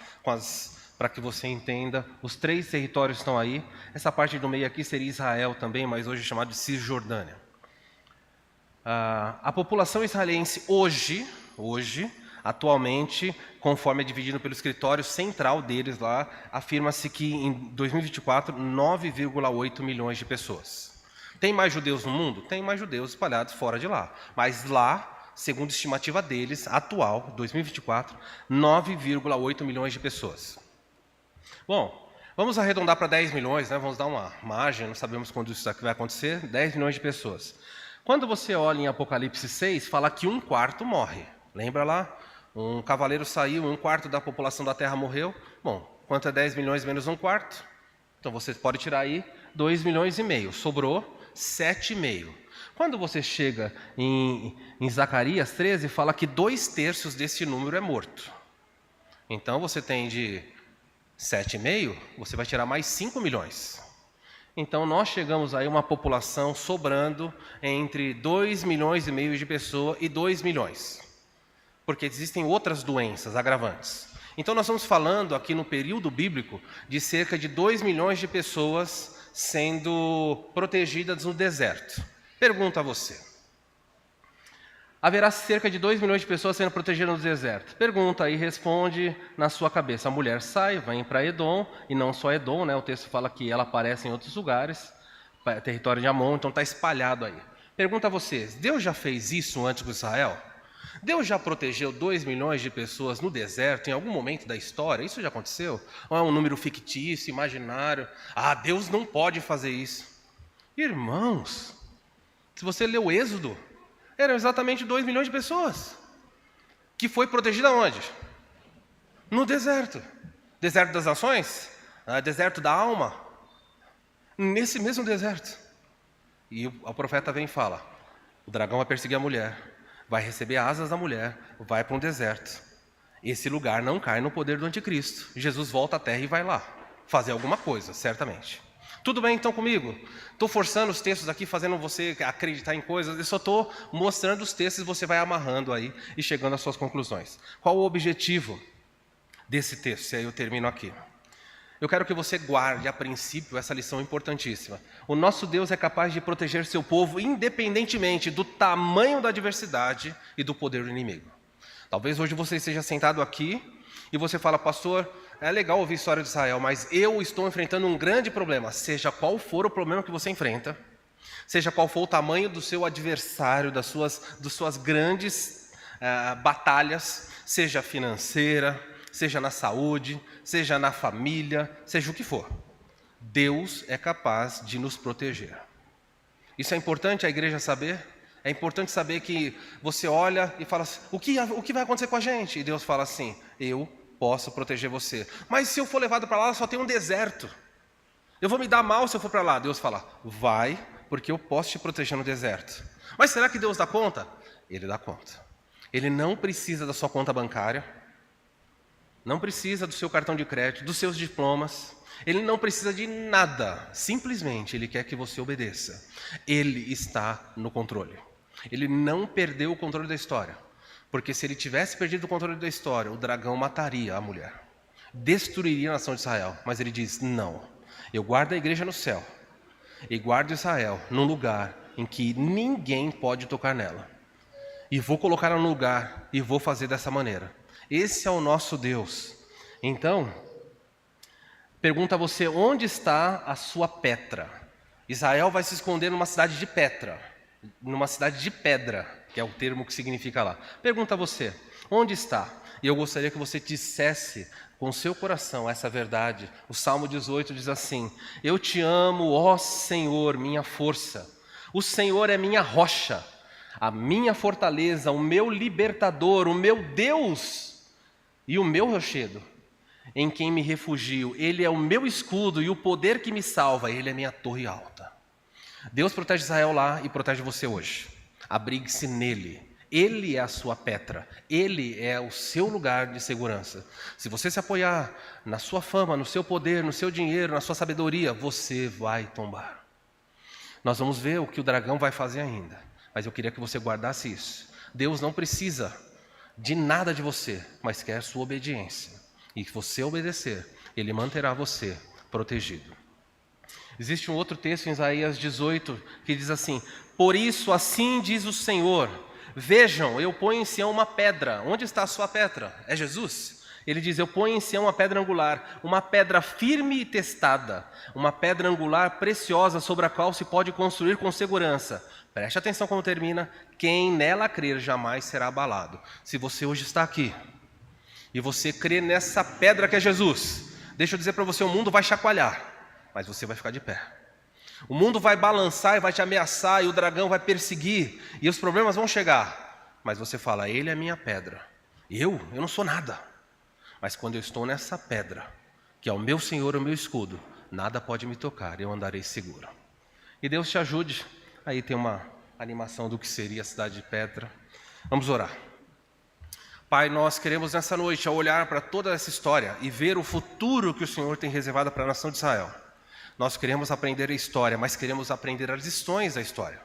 para que você entenda. Os 3 territórios estão aí. Essa parte do meio aqui seria Israel também, mas hoje é chamado de Cisjordânia. A população israelense hoje, atualmente, conforme é dividido pelo escritório central deles lá, afirma-se que em 2024, 9,8 milhões de pessoas. Tem mais judeus no mundo? Tem mais judeus espalhados fora de lá. Mas lá, segundo a estimativa deles, atual, 2024, 9,8 milhões de pessoas. Bom, vamos arredondar para 10 milhões, né? Vamos dar uma margem, não sabemos quando isso aqui vai acontecer, 10 milhões de pessoas. Quando você olha em Apocalipse 6, fala que 1/4 morre. Lembra lá? Um cavaleiro saiu, 1/4 da população da Terra morreu. Bom, quanto é 10 milhões menos 1/4? Então você pode tirar aí 2,5 milhões. Sobrou 7,5. Quando você chega em Zacarias 13, fala que 2/3 desse número é morto. Então você tem de 7,5, você vai tirar mais 5 milhões. Então nós chegamos aí a uma população sobrando entre 2,5 milhões de pessoas e 2 milhões. Porque existem outras doenças agravantes. Então nós estamos falando aqui no período bíblico de cerca de 2 milhões de pessoas sendo protegidas no deserto. Pergunto a você. Haverá cerca de 2 milhões de pessoas sendo protegidas no deserto. Pergunta aí, responde na sua cabeça. A mulher sai, vai para Edom, e não só Edom, né? O texto fala que ela aparece em outros lugares, território de Amon, então está espalhado aí. Pergunta a vocês, Deus já fez isso antes com Israel? Deus já protegeu 2 milhões de pessoas no deserto em algum momento da história? Isso já aconteceu? Ou é um número fictício, imaginário? Ah, Deus não pode fazer isso. Irmãos, se você ler o Êxodo, eram exatamente 2 milhões de pessoas. Que foi protegida onde? No deserto. Deserto das nações? Deserto da alma? Nesse mesmo deserto. E o profeta vem e fala, o dragão vai perseguir a mulher, vai receber asas da mulher, vai para um deserto. esse lugar não cai no poder do anticristo. Jesus volta à terra e vai lá fazer alguma coisa, certamente. Tudo bem então comigo? Estou forçando os textos aqui, fazendo você acreditar em coisas, eu só estou mostrando os textos e você vai amarrando aí e chegando às suas conclusões. Qual o objetivo desse texto? E aí eu termino aqui. Eu quero que você guarde, a princípio, essa lição importantíssima. O nosso Deus é capaz de proteger seu povo independentemente do tamanho da adversidade e do poder do inimigo. Talvez hoje você esteja sentado aqui e você fala, pastor, é legal ouvir a história de Israel, mas eu estou enfrentando um grande problema. Seja qual for o problema que você enfrenta, seja qual for o tamanho do seu adversário, das suas grandes batalhas, seja financeira, seja na saúde, seja na família, seja o que for. Deus é capaz de nos proteger. Isso é importante a igreja saber? É importante saber que você olha e fala assim, o que vai acontecer com a gente? E Deus fala assim, eu posso proteger você. Mas se eu for levado para lá, só tem um deserto. Eu vou me dar mal se eu for para lá. Deus fala, vai, porque eu posso te proteger no deserto. Mas será que Deus dá conta? Ele dá conta. Ele não precisa da sua conta bancária, não precisa do seu cartão de crédito, dos seus diplomas. Ele não precisa de nada. Simplesmente Ele quer que você obedeça. Ele está no controle. Ele não perdeu o controle da história. Porque se ele tivesse perdido o controle da história, o dragão mataria a mulher. Destruiria a nação de Israel. Mas ele diz, não. Eu guardo a igreja no céu. E guardo Israel num lugar em que ninguém pode tocar nela. E vou colocá-la no lugar e vou fazer dessa maneira. Esse é o nosso Deus. Então, pergunta a você, onde está a sua Petra? Israel vai se esconder numa cidade de Petra, numa cidade de pedra, que é o termo que significa lá. Pergunta a você, onde está? E eu gostaria que você dissesse com o seu coração essa verdade. O Salmo 18 diz assim, eu te amo, ó Senhor, minha força. O Senhor é minha rocha, a minha fortaleza, o meu libertador, o meu Deus e o meu rochedo, em quem me refugio. Ele é o meu escudo e o poder que me salva, ele é minha torre alta. Deus protege Israel lá e protege você hoje. Abrigue-se nele. Ele é a sua Petra. Ele é o seu lugar de segurança. Se você se apoiar na sua fama, no seu poder, no seu dinheiro, na sua sabedoria, você vai tombar. Nós vamos ver o que o dragão vai fazer ainda. Mas eu queria que você guardasse isso. Deus não precisa de nada de você, mas quer sua obediência. E que você obedecer, Ele manterá você protegido. Existe um outro texto em Isaías 18 que diz assim, por isso assim diz o Senhor, vejam, eu ponho em Sião uma pedra. Onde está a sua pedra? É Jesus. Ele diz, eu ponho em Sião uma pedra angular, uma pedra firme e testada, uma pedra angular preciosa sobre a qual se pode construir com segurança. Preste atenção como termina, quem nela crer jamais será abalado. Se você hoje está aqui e você crê nessa pedra que é Jesus, deixa eu dizer para você, o mundo vai chacoalhar, mas você vai ficar de pé. O mundo vai balançar e vai te ameaçar, e o dragão vai perseguir, e os problemas vão chegar. Mas você fala, ele é minha pedra. Eu não sou nada. Mas quando eu estou nessa pedra, que é o meu Senhor, o meu escudo, nada pode me tocar, eu andarei seguro. E Deus te ajude. Aí tem uma animação do que seria a cidade de Petra. Vamos orar. Pai, nós queremos nessa noite, ao olhar para toda essa história e ver o futuro que o Senhor tem reservado para a nação de Israel, nós queremos aprender a história, mas queremos aprender as lições da história.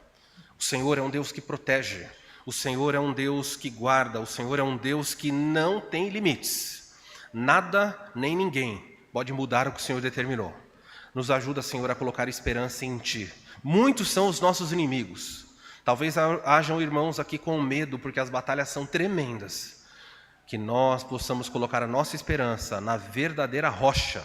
O Senhor é um Deus que protege, o Senhor é um Deus que guarda, o Senhor é um Deus que não tem limites. Nada nem ninguém pode mudar o que o Senhor determinou. Nos ajuda, Senhor, a colocar esperança em Ti. Muitos são os nossos inimigos. Talvez hajam irmãos aqui com medo, porque as batalhas são tremendas. Que nós possamos colocar a nossa esperança na verdadeira rocha,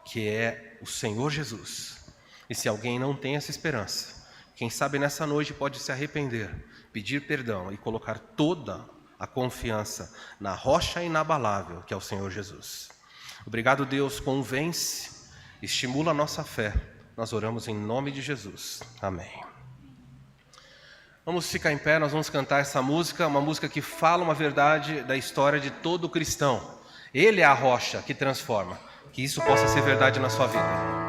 que é o Senhor Jesus. E se alguém não tem essa esperança, quem sabe nessa noite pode se arrepender, pedir perdão e colocar toda a confiança na rocha inabalável, que é o Senhor Jesus. Obrigado, Deus, convence, estimula a nossa fé. Nós oramos em nome de Jesus. Amém. Vamos ficar em pé, nós vamos cantar essa música, uma música que fala uma verdade da história de todo cristão. Ele é a rocha que transforma. Que isso possa ser verdade na sua vida.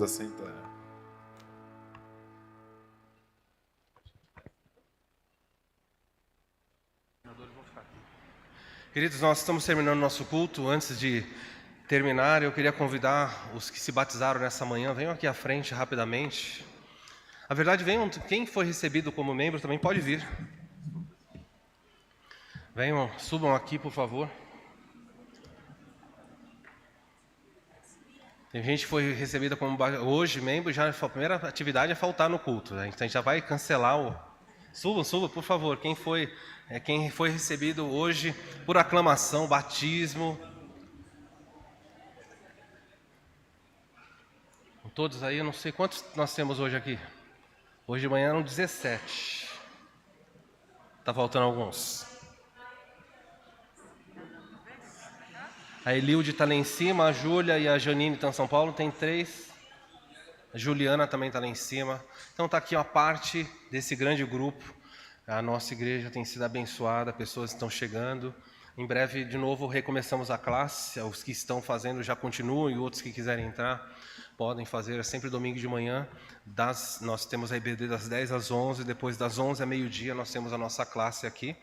assentar. Queridos, nós estamos terminando nosso culto. Antes de terminar, eu queria convidar os que se batizaram nessa manhã, venham aqui à frente rapidamente. Na verdade, venham, quem foi recebido como membro também pode vir. Venham, subam aqui, por favor. Tem gente que foi recebida como hoje membro, já a primeira atividade é faltar no culto, né? Então a gente já vai cancelar o... Suba, por favor. Quem foi recebido hoje por aclamação, batismo. Todos aí, eu não sei quantos nós temos hoje aqui. Hoje de manhã eram 17. Tá faltando alguns. A Elilde está lá em cima, a Júlia e a Janine estão em São Paulo, tem 3. A Juliana também está lá em cima. Então está aqui uma parte desse grande grupo. A nossa igreja tem sido abençoada, pessoas estão chegando. Em breve, de novo, recomeçamos a classe. Os que estão fazendo já continuam e outros que quiserem entrar podem fazer. É sempre domingo de manhã. Nós temos a IBD das 10 às 11, depois das 11 a meio-dia nós temos a nossa classe aqui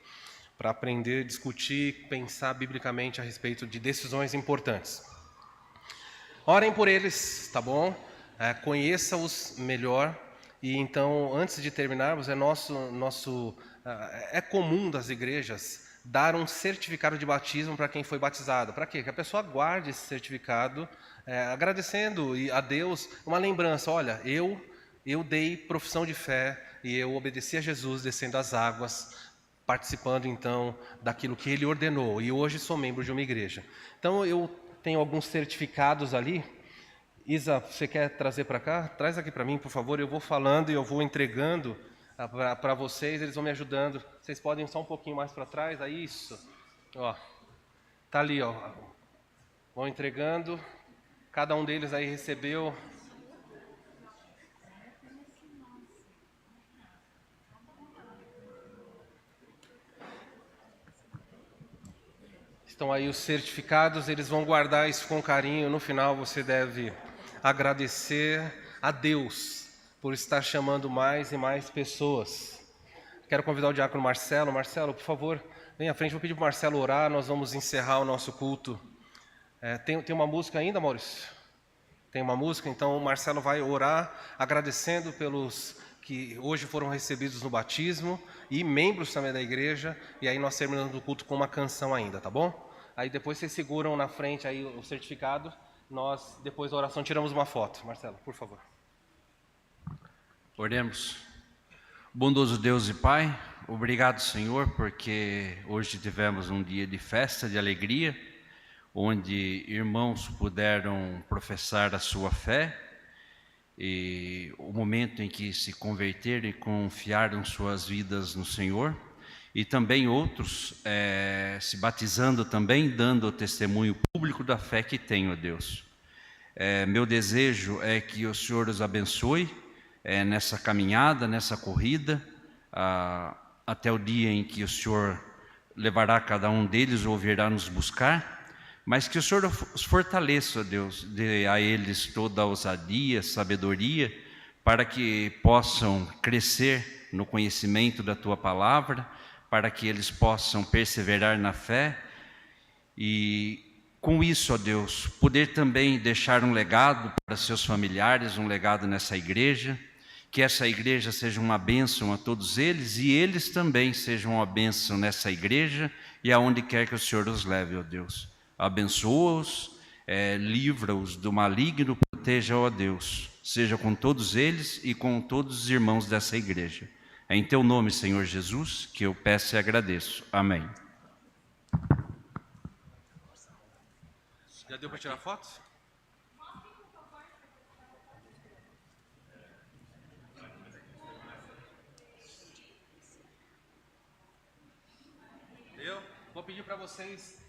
para aprender, discutir, pensar biblicamente a respeito de decisões importantes. Orem por eles, tá bom? Conheça-os melhor. E então, antes de terminarmos, é comum das igrejas dar um certificado de batismo para quem foi batizado. Para quê? Que a pessoa guarde esse certificado, agradecendo a Deus, uma lembrança. Olha, eu dei profissão de fé e eu obedeci a Jesus descendo as águas, participando então daquilo que Ele ordenou. E hoje sou membro de uma igreja. Então eu tenho alguns certificados ali. Isa, você quer trazer para cá? Traz aqui para mim, por favor. Eu vou falando e eu vou entregando para vocês. Eles vão me ajudando. Vocês podem só um pouquinho mais para trás. Aí, isso. Ó, tá ali, ó. Vão entregando. Cada um deles aí recebeu. Estão aí os certificados. Eles vão guardar isso com carinho. No final, você deve agradecer a Deus por estar chamando mais e mais pessoas. Quero convidar o diácono Marcelo. Marcelo, por favor, vem à frente. Vou pedir para o Marcelo orar. Nós vamos encerrar o nosso culto. Tem uma música ainda, Maurício? Tem uma música? Então o Marcelo vai orar agradecendo pelos que hoje foram recebidos no batismo e membros também da igreja. E aí nós terminamos o culto com uma canção ainda, tá bom? Aí depois vocês seguram na frente aí o certificado. Nós, depois da oração, tiramos uma foto. Marcelo, por favor. Oremos. Bondoso Deus e Pai, obrigado, Senhor, porque hoje tivemos um dia de festa, de alegria, onde irmãos puderam professar a sua fé, e o momento em que se converteram e confiaram suas vidas no Senhor, e também outros se batizando também, dando o testemunho público da fé que têm, ó Deus. Meu desejo é que o Senhor os abençoe nessa caminhada, nessa corrida, até o dia em que o Senhor levará cada um deles ou virá nos buscar, mas que o Senhor os fortaleça, ó Deus, dê a eles toda a ousadia, sabedoria, para que possam crescer no conhecimento da Tua Palavra, para que eles possam perseverar na fé e, com isso, ó Deus, poder também deixar um legado para seus familiares, um legado nessa igreja, que essa igreja seja uma bênção a todos eles e eles também sejam uma bênção nessa igreja e aonde quer que o Senhor os leve, ó Deus. Abençoa-os, livra-os do maligno, proteja, ó Deus, seja com todos eles e com todos os irmãos dessa igreja. É em Teu nome, Senhor Jesus, que eu peço e agradeço. Amém. Já deu para tirar fotos? Deu? Vou pedir para vocês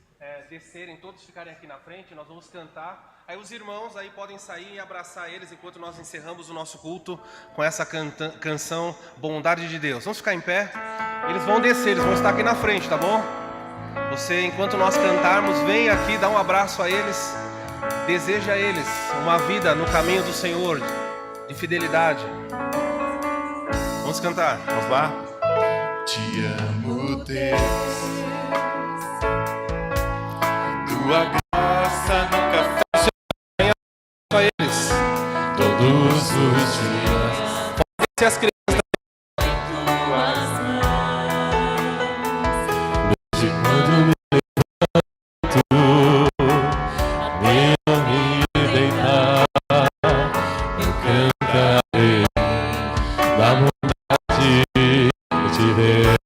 descerem, todos ficarem aqui na frente, nós vamos cantar. Aí os irmãos aí podem sair e abraçar eles enquanto nós encerramos o nosso culto com essa canção Bondade de Deus. Vamos ficar em pé? Eles vão descer, eles vão estar aqui na frente, tá bom? Você, enquanto nós cantarmos, vem aqui, dá um abraço a eles. Deseja a eles uma vida no caminho do Senhor, de fidelidade. Vamos cantar. Vamos lá? Te amo, Deus. Tua graça nunca A eles. todos os dias. Se as crianças De quando me levanto, nem me deitar, eu cantarei da bondade de Deus.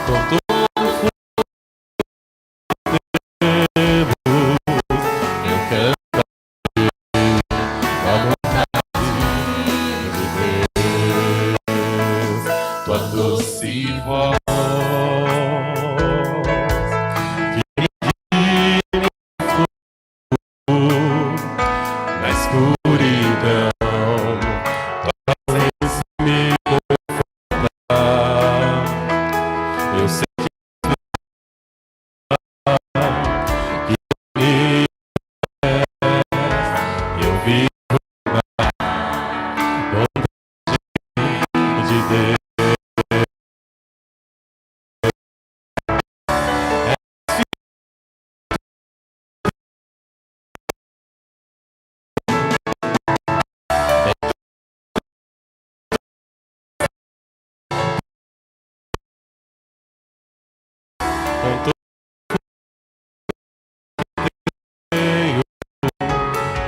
Com todo eu cantarei da bondade de Deus. Tua doce voz na escuridão, tua presença me conforta. Eu sei que me eu vivo na bondade de Deus. Com todo eu cantarei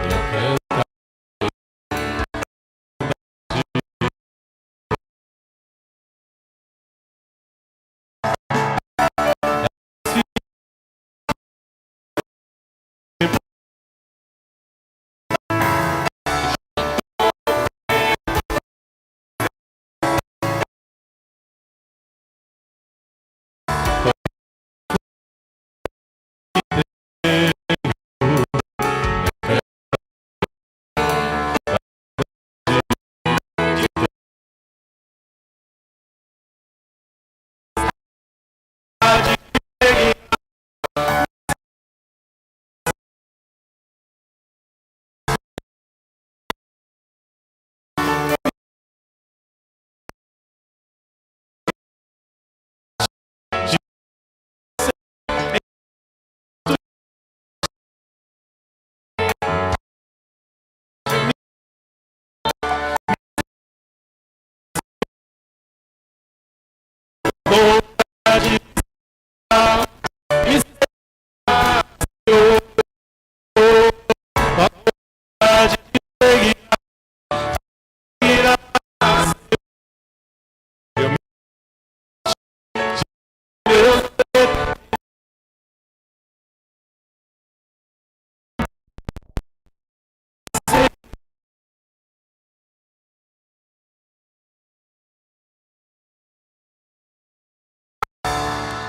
bondade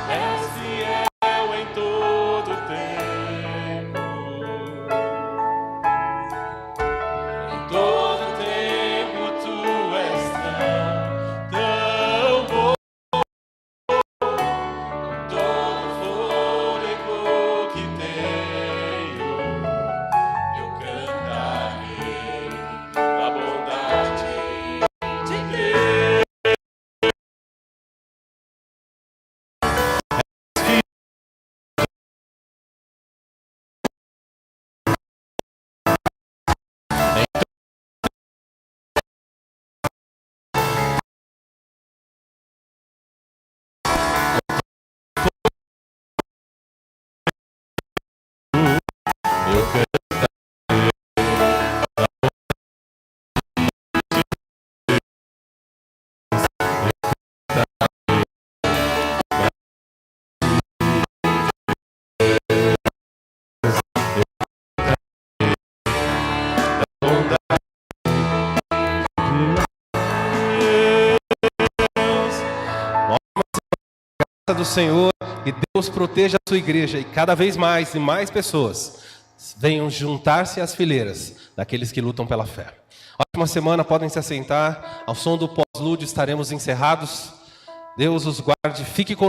és fiel em todo tempo. Em todo tempo tu és tão bom. Com todo fôlego que tenho, eu cantarei da bondade de Deus. Eu cantarei da bondade de Deus. do Senhor E Deus proteja a sua igreja e cada vez mais e mais pessoas venham juntar-se às fileiras daqueles que lutam pela fé. Ótima semana, podem se assentar. Ao som do pós-lúdio estaremos encerrados. Deus os guarde, fique conosco.